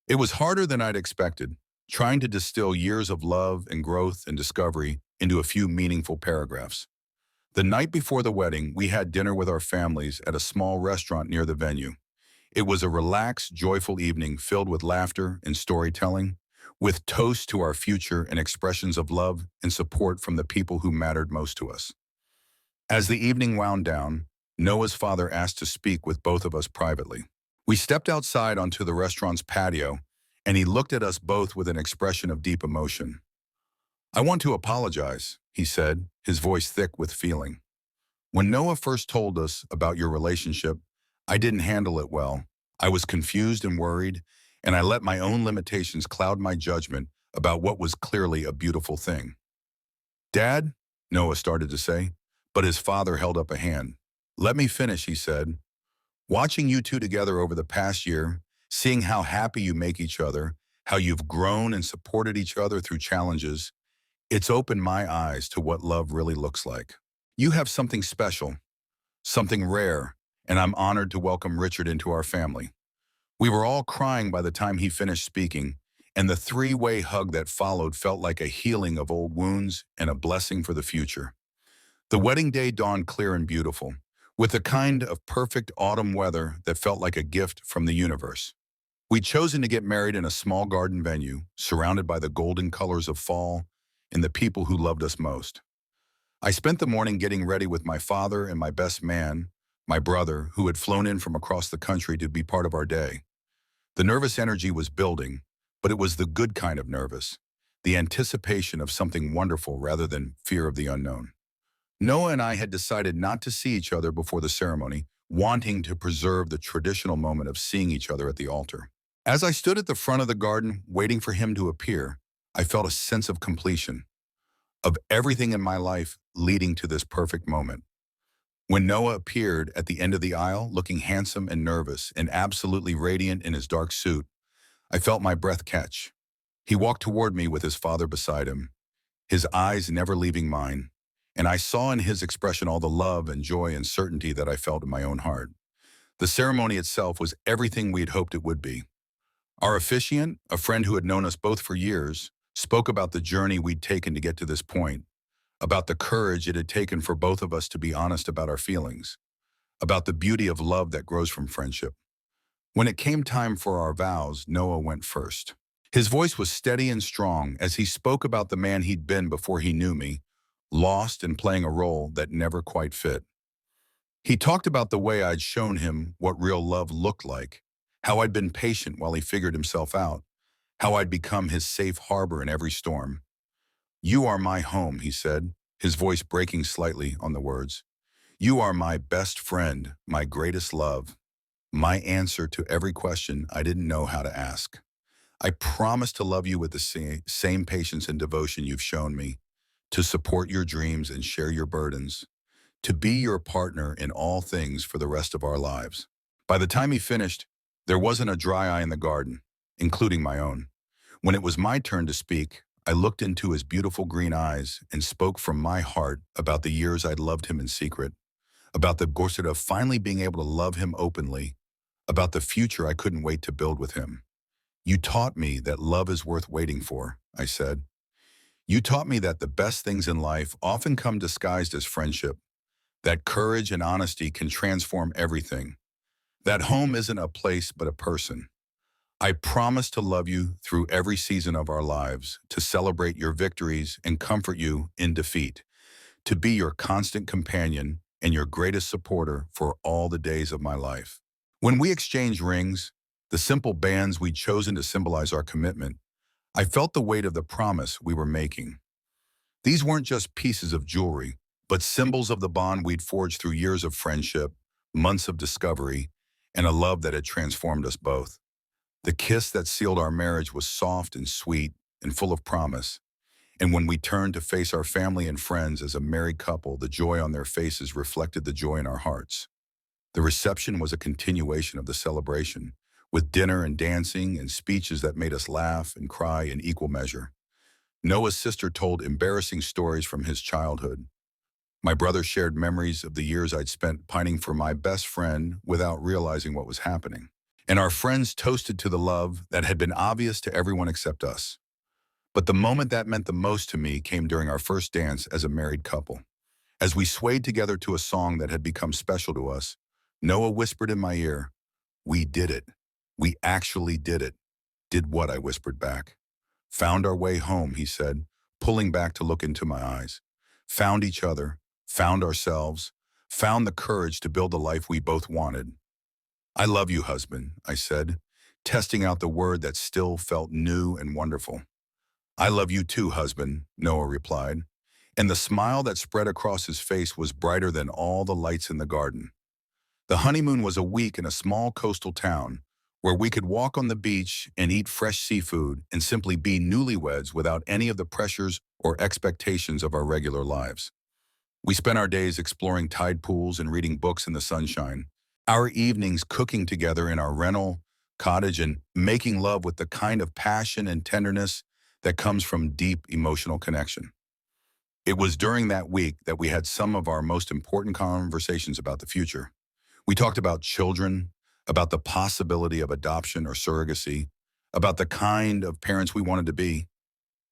It was harder than I'd expected, trying to distill years of love and growth and discovery into a few meaningful paragraphs. The night before the wedding, we had dinner with our families at a small restaurant near the venue. It was a relaxed, joyful evening filled with laughter and storytelling, with toasts to our future and expressions of love and support from the people who mattered most to us. As the evening wound down, Noah's father asked to speak with both of us privately. We stepped outside onto the restaurant's patio, and he looked at us both with an expression of deep emotion. "I want to apologize," he said, his voice thick with feeling. "When Noah first told us about your relationship, I didn't handle it well. I was confused and worried, and I let my own limitations cloud my judgment about what was clearly a beautiful thing. Dad, Noah started to say, but his father held up a hand. Let me finish, he said. Watching you two together over the past year, seeing how happy you make each other, how you've grown and supported each other through challenges, it's opened my eyes to what love really looks like. You have something special, something rare, and I'm honored to welcome Richard into our family. We were all crying by the time he finished speaking, and the three-way hug that followed felt like a healing of old wounds and a blessing for the future. The wedding day dawned clear and beautiful, with a kind of perfect autumn weather that felt like a gift from the universe. We'd chosen to get married in a small garden venue, surrounded by the golden colors of fall and the people who loved us most. I spent the morning getting ready with my father and my best man, my brother, who had flown in from across the country to be part of our day. The nervous energy was building, but it was the good kind of nervous, the anticipation of something wonderful rather than fear of the unknown. Noah and I had decided not to see each other before the ceremony, wanting to preserve the traditional moment of seeing each other at the altar. As I stood at the front of the garden, waiting for him to appear, I felt a sense of completion, of everything in my life leading to this perfect moment. When Noah appeared at the end of the aisle, looking handsome and nervous and absolutely radiant in his dark suit, I felt my breath catch. He walked toward me with his father beside him, his eyes never leaving mine, and I saw in his expression all the love and joy and certainty that I felt in my own heart. The ceremony itself was everything we'd hoped it would be. Our officiant, a friend who had known us both for years, spoke about the journey we'd taken to get to this point, about the courage it had taken for both of us to be honest about our feelings, about the beauty of love that grows from friendship. When it came time for our vows, Noah went first. His voice was steady and strong as he spoke about the man he'd been before he knew me, lost and playing a role that never quite fit. He talked about the way I'd shown him what real love looked like, how I'd been patient while he figured himself out, how I'd become his safe harbor in every storm. You are my home, he said, his voice breaking slightly on the words. You are my best friend, my greatest love, my answer to every question I didn't know how to ask. I promise to love you with the same patience and devotion you've shown me, to support your dreams and share your burdens, to be your partner in all things for the rest of our lives. By the time he finished, there wasn't a dry eye in the garden, including my own. When it was my turn to speak, I looked into his beautiful green eyes and spoke from my heart about the years I'd loved him in secret, about the gorset of finally being able to love him openly, about the future I couldn't wait to build with him. You taught me that love is worth waiting for, I said. You taught me that the best things in life often come disguised as friendship, that courage and honesty can transform everything, that home isn't a place but a person. I promise to love you through every season of our lives, to celebrate your victories and comfort you in defeat, to be your constant companion and your greatest supporter for all the days of my life. When we exchanged rings, the simple bands we'd chosen to symbolize our commitment, I felt the weight of the promise we were making. These weren't just pieces of jewelry, but symbols of the bond we'd forged through years of friendship, months of discovery, and a love that had transformed us both. The kiss that sealed our marriage was soft and sweet and full of promise. And when we turned to face our family and friends as a married couple, the joy on their faces reflected the joy in our hearts. The reception was a continuation of the celebration, with dinner and dancing and speeches that made us laugh and cry in equal measure. Noah's sister told embarrassing stories from his childhood. My brother shared memories of the years I'd spent pining for my best friend without realizing what was happening. And our friends toasted to the love that had been obvious to everyone except us. But the moment that meant the most to me came during our first dance as a married couple. As we swayed together to a song that had become special to us, Noah whispered in my ear, "We did it. We actually did it." "Did what?" I whispered back. "Found our way home," he said, pulling back to look into my eyes. "Found each other, found ourselves, found the courage to build the life we both wanted." "I love you, husband," I said, testing out the word that still felt new and wonderful. "I love you too, husband," Noah replied, and the smile that spread across his face was brighter than all the lights in the garden. The honeymoon was a week in a small coastal town, where we could walk on the beach and eat fresh seafood and simply be newlyweds without any of the pressures or expectations of our regular lives. We spent our days exploring tide pools and reading books in the sunshine, our evenings cooking together in our rental cottage and making love with the kind of passion and tenderness that comes from deep emotional connection. It was during that week that we had some of our most important conversations about the future. We talked about children, about the possibility of adoption or surrogacy, about the kind of parents we wanted to be.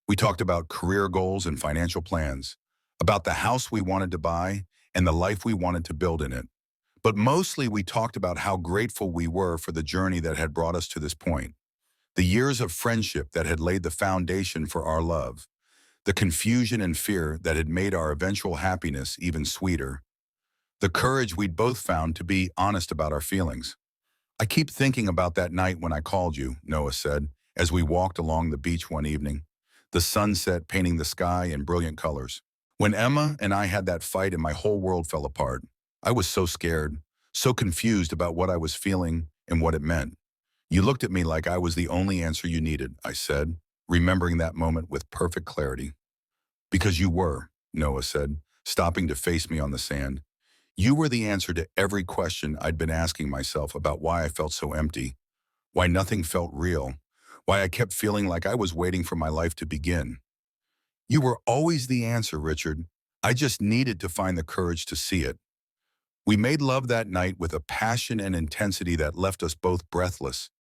We talked about career goals and financial plans, about the house we wanted to buy and the life we wanted to build in it. But mostly we talked about how grateful we were for the journey that had brought us to this point, the years of friendship that had laid the foundation for our love, the confusion and fear that had made our eventual happiness even sweeter, the courage we'd both found to be honest about our feelings. I keep thinking about that night when I called you, Noah said, as we walked along the beach one evening, the sunset painting the sky in brilliant colors. When Emma and I had that fight and my whole world fell apart, I was so scared, so confused about what I was feeling and what it meant. You looked at me like I was the only answer you needed, I said, remembering that moment with perfect clarity. Because you were, Noah said, stopping to face me on the sand. You were the answer to every question I'd been asking myself about why I felt so empty, why nothing felt real, why I kept feeling like I was waiting for my life to begin. You were always the answer, Richard. I just needed to find the courage to see it. We made love that night with a passion and intensity that left us both breathless.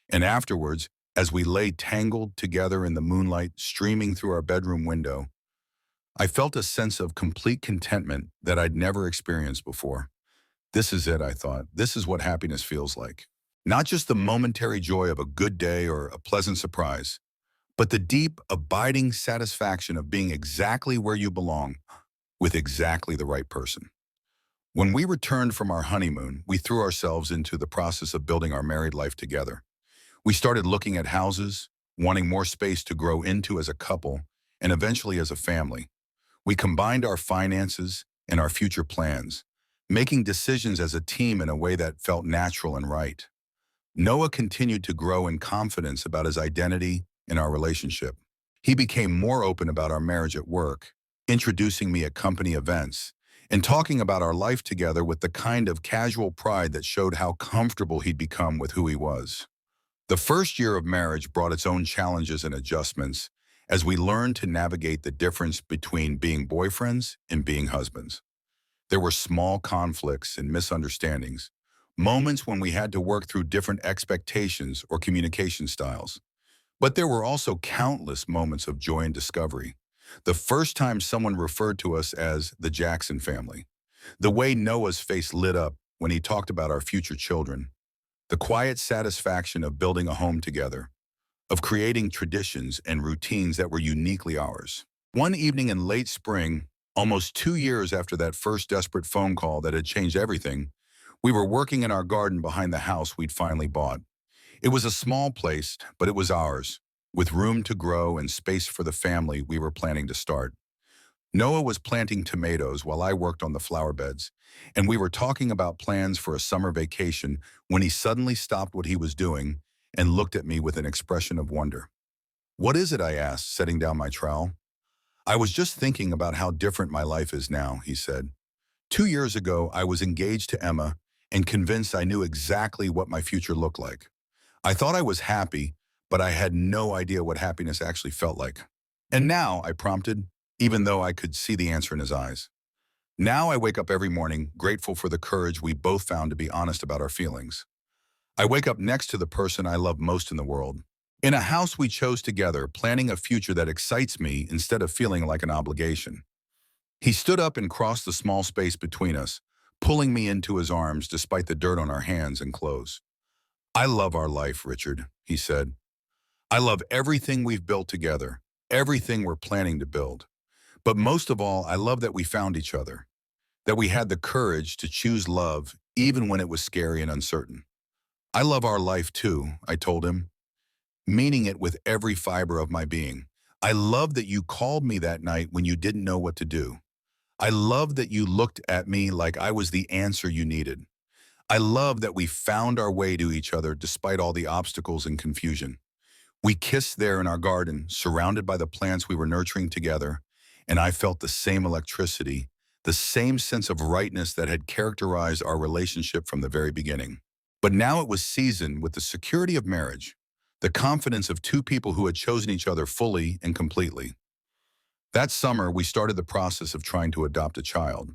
And afterwards, as we lay tangled together in the moonlight streaming through our bedroom window, I felt a sense of complete contentment that I'd never experienced before. This is it, I thought. This is what happiness feels like. Not just the momentary joy of a good day or a pleasant surprise, but the deep, abiding satisfaction of being exactly where you belong with exactly the right person. When we returned from our honeymoon, we threw ourselves into the process of building our married life together. We started looking at houses, wanting more space to grow into as a couple, and eventually as a family. We combined our finances and our future plans, making decisions as a team in a way that felt natural and right. Noah continued to grow in confidence about his identity and our relationship. He became more open about our marriage at work, introducing me at company events, and talking about our life together with the kind of casual pride that showed how comfortable he'd become with who he was. The first year of marriage brought its own challenges and adjustments as we learned to navigate the difference between being boyfriends and being husbands. There were small conflicts and misunderstandings, moments when we had to work through different expectations or communication styles. But there were also countless moments of joy and discovery. The first time someone referred to us as the Jackson family, the way Noah's face lit up when he talked about our future children, the quiet satisfaction of building a home together, of creating traditions and routines that were uniquely ours. One evening in late spring, almost 2 years after that first desperate phone call that had changed everything, we were working in our garden behind the house we'd finally bought. It was a small place, but it was ours, with room to grow and space for the family we were planning to start. Noah was planting tomatoes while I worked on the flower beds, and we were talking about plans for a summer vacation when he suddenly stopped what he was doing and looked at me with an expression of wonder. "What is it?" I asked, setting down my trowel. "I was just thinking about how different my life is now," he said. 2 years ago, I was engaged to Emma and convinced I knew exactly what my future looked like. I thought I was happy, but I had no idea what happiness actually felt like. "And now," I prompted, even though I could see the answer in his eyes. "Now I wake up every morning grateful for the courage we both found to be honest about our feelings. I wake up next to the person I love most in the world, in a house we chose together, planning a future that excites me instead of feeling like an obligation." He stood up and crossed the small space between us, pulling me into his arms despite the dirt on our hands and clothes. "I love our life, Richard," he said. "I love everything we've built together, everything we're planning to build. But most of all, I love that we found each other, that we had the courage to choose love even when it was scary and uncertain. I love our life too," I told him, meaning it with every fiber of my being. "I love that you called me that night when you didn't know what to do. I love that you looked at me like I was the answer you needed. I love that we found our way to each other despite all the obstacles and confusion. We kissed there in our garden, surrounded by the plants we were nurturing together, and I felt the same electricity, the same sense of rightness that had characterized our relationship from the very beginning. But now it was seasoned with the security of marriage, the confidence of two people who had chosen each other fully and completely. That summer, we started the process of trying to adopt a child.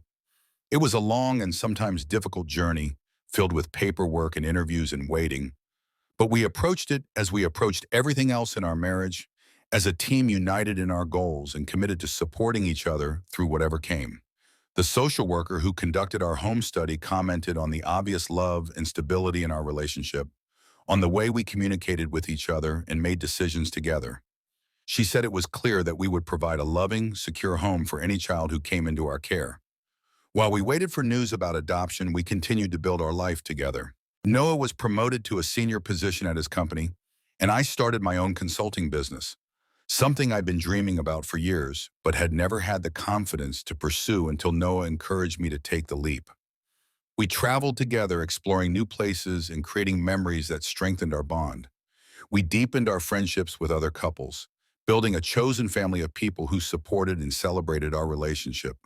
It was a long and sometimes difficult journey, filled with paperwork and interviews and waiting, but we approached it as we approached everything else in our marriage, as a team united in our goals and committed to supporting each other through whatever came. The social worker who conducted our home study commented on the obvious love and stability in our relationship, on the way we communicated with each other and made decisions together. She said it was clear that we would provide a loving, secure home for any child who came into our care. While we waited for news about adoption, we continued to build our life together. Noah was promoted to a senior position at his company, and I started my own consulting business, something I'd been dreaming about for years, but had never had the confidence to pursue until Noah encouraged me to take the leap. We traveled together, exploring new places and creating memories that strengthened our bond. We deepened our friendships with other couples, building a chosen family of people who supported and celebrated our relationship.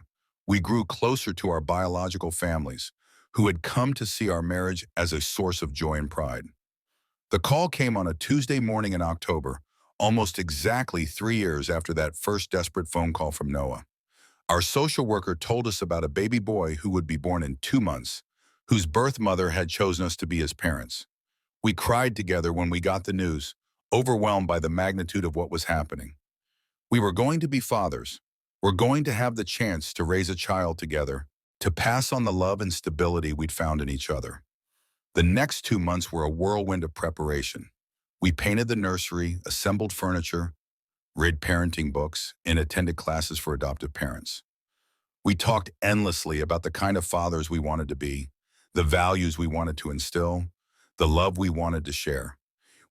We grew closer to our biological families, who had come to see our marriage as a source of joy and pride. The call came on a Tuesday morning in October, almost exactly 3 years after that first desperate phone call from Noah. Our social worker told us about a baby boy who would be born in 2 months, whose birth mother had chosen us to be his parents. We cried together when we got the news, overwhelmed by the magnitude of what was happening. We were going to be fathers. We're going to have the chance to raise a child together, to pass on the love and stability we'd found in each other. The next 2 months were a whirlwind of preparation. We painted the nursery, assembled furniture, read parenting books, and attended classes for adoptive parents. We talked endlessly about the kind of fathers we wanted to be, the values we wanted to instill, the love we wanted to share.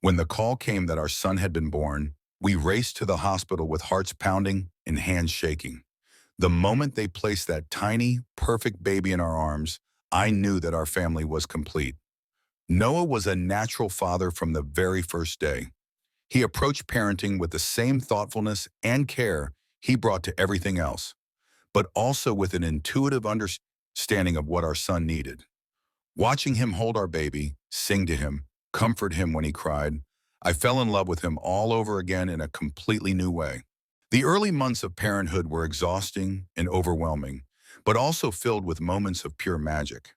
When the call came that our son had been born, we raced to the hospital with hearts pounding and hands shaking. The moment they placed that tiny, perfect baby in our arms, I knew that our family was complete. Noah was a natural father from the very first day. He approached parenting with the same thoughtfulness and care he brought to everything else, but also with an intuitive understanding of what our son needed. Watching him hold our baby, sing to him, comfort him when he cried, I fell in love with him all over again in a completely new way. The early months of parenthood were exhausting and overwhelming, but also filled with moments of pure magic.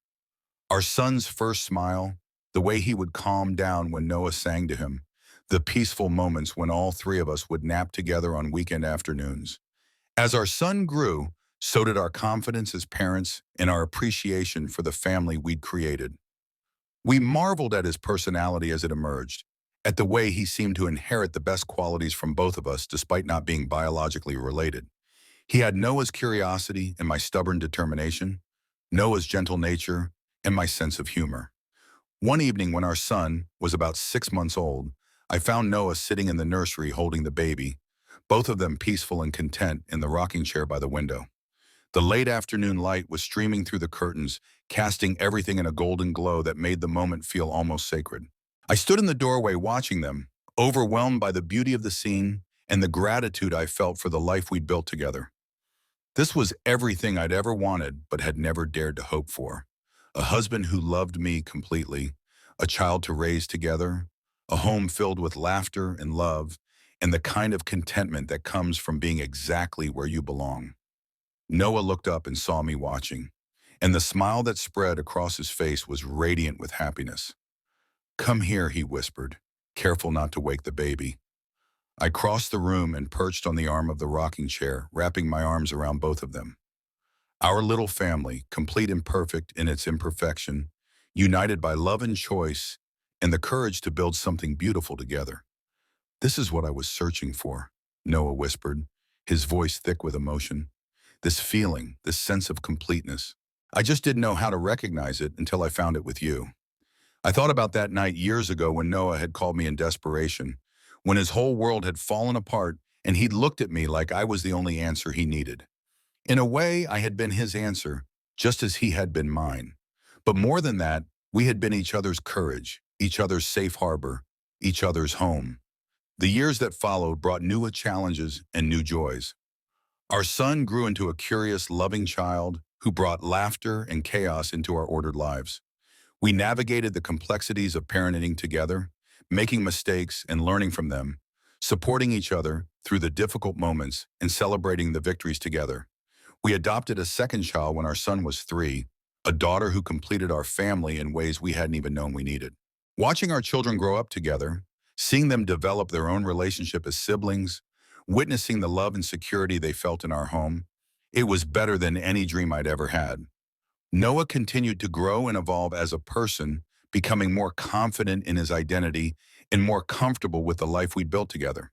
Our son's first smile, the way he would calm down when Noah sang to him, the peaceful moments when all three of us would nap together on weekend afternoons. As our son grew, so did our confidence as parents and our appreciation for the family we'd created. We marveled at his personality as it emerged, at the way he seemed to inherit the best qualities from both of us despite not being biologically related. He had Noah's curiosity and my stubborn determination, Noah's gentle nature and my sense of humor. One evening when our son was about 6 months old, I found Noah sitting in the nursery holding the baby, both of them peaceful and content in the rocking chair by the window. The late afternoon light was streaming through the curtains, casting everything in a golden glow that made the moment feel almost sacred. I stood in the doorway watching them, overwhelmed by the beauty of the scene and the gratitude I felt for the life we'd built together. This was everything I'd ever wanted but had never dared to hope for. A husband who loved me completely, a child to raise together, a home filled with laughter and love, and the kind of contentment that comes from being exactly where you belong. Noah looked up and saw me watching, and the smile that spread across his face was radiant with happiness. Come here, he whispered, careful not to wake the baby. I crossed the room and perched on the arm of the rocking chair, wrapping my arms around both of them. Our little family, complete and perfect in its imperfection, united by love and choice and the courage to build something beautiful together. This is what I was searching for, Noah whispered, his voice thick with emotion. This feeling, this sense of completeness. I just didn't know how to recognize it until I found it with you. I thought about that night years ago when Noah had called me in desperation, when his whole world had fallen apart and he'd looked at me like I was the only answer he needed. In a way, I had been his answer, just as he had been mine. But more than that, We had been each other's courage, each other's safe harbor, each other's home. The years that followed brought new challenges and new joys. Our son grew into a curious, loving child who brought laughter and chaos into our ordered lives. We navigated the complexities of parenting together, making mistakes and learning from them, supporting each other through the difficult moments and celebrating the victories together. We adopted a second child when our son was 3, a daughter who completed our family in ways we hadn't even known we needed. Watching our children grow up together, seeing them develop their own relationship as siblings, witnessing the love and security they felt in our home, it was better than any dream I'd ever had. Noah continued to grow and evolve as a person, becoming more confident in his identity and more comfortable with the life we'd built together.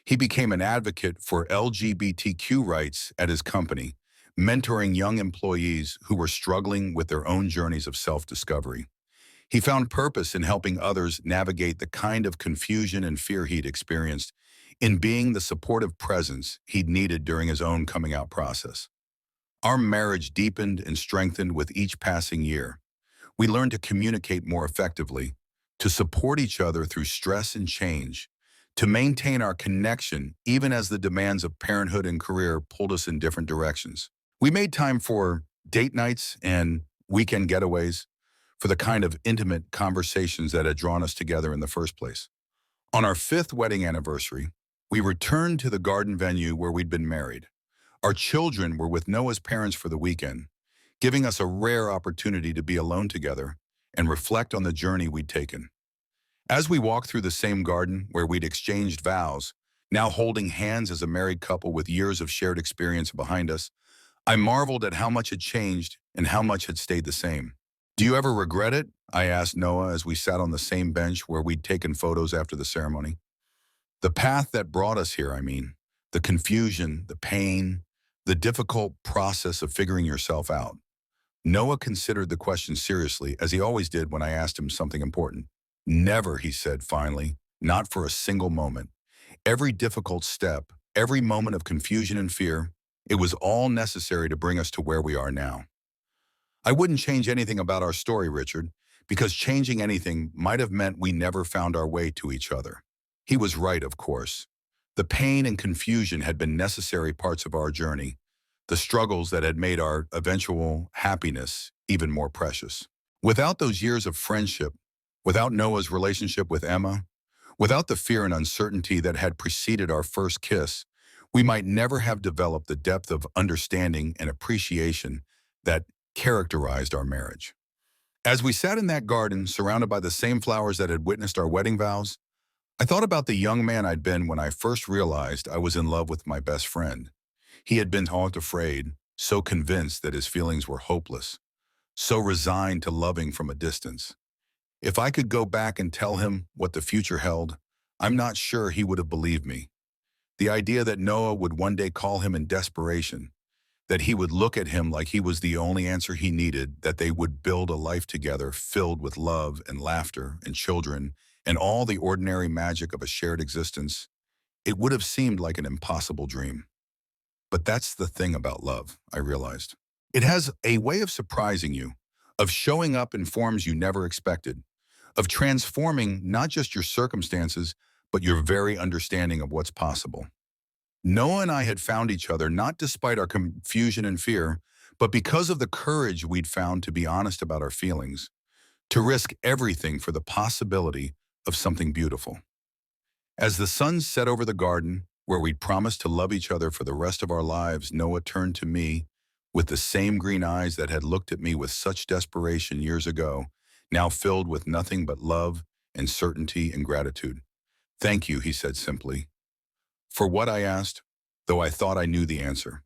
He became an advocate for LGBTQ rights at his company, mentoring young employees who were struggling with their own journeys of self-discovery. He found purpose in helping others navigate the kind of confusion and fear he'd experienced in being the supportive presence he'd needed during his own coming out process. Our marriage deepened and strengthened with each passing year. We learned to communicate more effectively, to support each other through stress and change, to maintain our connection even as the demands of parenthood and career pulled us in different directions. We made time for date nights and weekend getaways, for the kind of intimate conversations that had drawn us together in the first place. On our 5th wedding anniversary, we returned to the garden venue where we'd been married. Our children were with Noah's parents for the weekend, giving us a rare opportunity to be alone together and reflect on the journey we'd taken. As we walked through the same garden where we'd exchanged vows, now holding hands as a married couple with years of shared experience behind us, I marveled at how much had changed and how much had stayed the same. "Do you ever regret it?" I asked Noah as we sat on the same bench where we'd taken photos after the ceremony. "The path that brought us here, I mean. The confusion, the pain, the difficult process of figuring yourself out." Noah considered the question seriously, as he always did when I asked him something important. "Never," he said finally, "not for a single moment. Every difficult step, every moment of confusion and fear, it was all necessary to bring us to where we are now." I wouldn't change anything about our story, Richard, because changing anything might have meant we never found our way to each other. He was right, of course. The pain and confusion had been necessary parts of our journey, the struggles that had made our eventual happiness even more precious. Without those years of friendship, without Noah's relationship with Emma, without the fear and uncertainty that had preceded our first kiss, we might never have developed the depth of understanding and appreciation that characterized our marriage. As we sat in that garden, surrounded by the same flowers that had witnessed our wedding vows, I thought about the young man I'd been when I first realized I was in love with my best friend. He had been taught afraid, so convinced that his feelings were hopeless, so resigned to loving from a distance. If I could go back and tell him what the future held, I'm not sure he would have believed me. The idea that Noah would one day call him in desperation, that he would look at him like he was the only answer he needed, that they would build a life together filled with love and laughter and children and all the ordinary magic of a shared existence, it would have seemed like an impossible dream. But that's the thing about love, I realized. It has a way of surprising you, of showing up in forms you never expected, of transforming not just your circumstances, but your very understanding of what's possible. Noah and I had found each other not despite our confusion and fear, but because of the courage we'd found to be honest about our feelings, to risk everything for the possibility of something beautiful. As the sun set over the garden, where we'd promised to love each other for the rest of our lives, Noah turned to me with the same green eyes that had looked at me with such desperation years ago, now filled with nothing but love and certainty and gratitude. "Thank you," he said simply, "for what I asked, though I thought I knew the answer,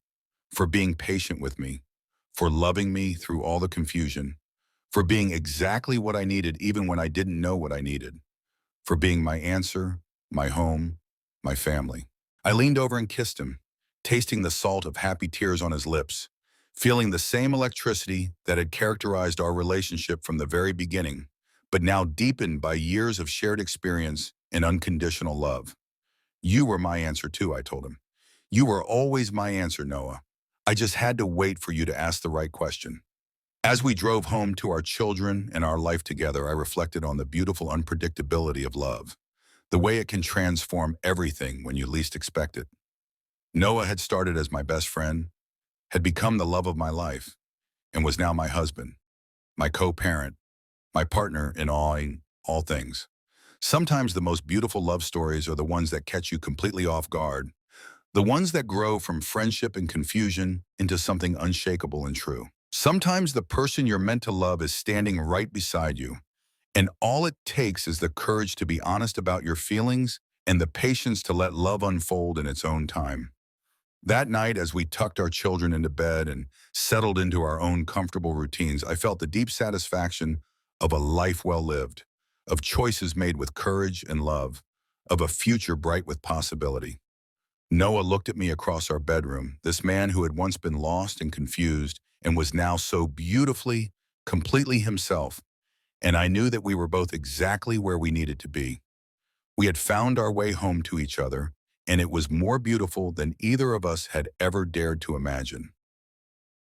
for being patient with me, for loving me through all the confusion, for being exactly what I needed even when I didn't know what I needed, for being my answer, my home, my family." I leaned over and kissed him, tasting the salt of happy tears on his lips, feeling the same electricity that had characterized our relationship from the very beginning, but now deepened by years of shared experience and unconditional love. "You were my answer too," I told him. "You were always my answer, Noah. I just had to wait for you to ask the right question." As we drove home to our children and our life together, I reflected on the beautiful unpredictability of love, the way it can transform everything when you least expect it. Noah had started as my best friend, had become the love of my life, and was now my husband, my co-parent, my partner in all things. Sometimes the most beautiful love stories are the ones that catch you completely off guard, the ones that grow from friendship and confusion into something unshakable and true. Sometimes the person you're meant to love is standing right beside you, and all it takes is the courage to be honest about your feelings and the patience to let love unfold in its own time. That night, as we tucked our children into bed and settled into our own comfortable routines, I felt the deep satisfaction of a life well lived, of choices made with courage and love, of a future bright with possibility. Noah looked at me across our bedroom, this man who had once been lost and confused and was now so beautifully, completely himself, and I knew that we were both exactly where we needed to be. We had found our way home to each other, and it was more beautiful than either of us had ever dared to imagine.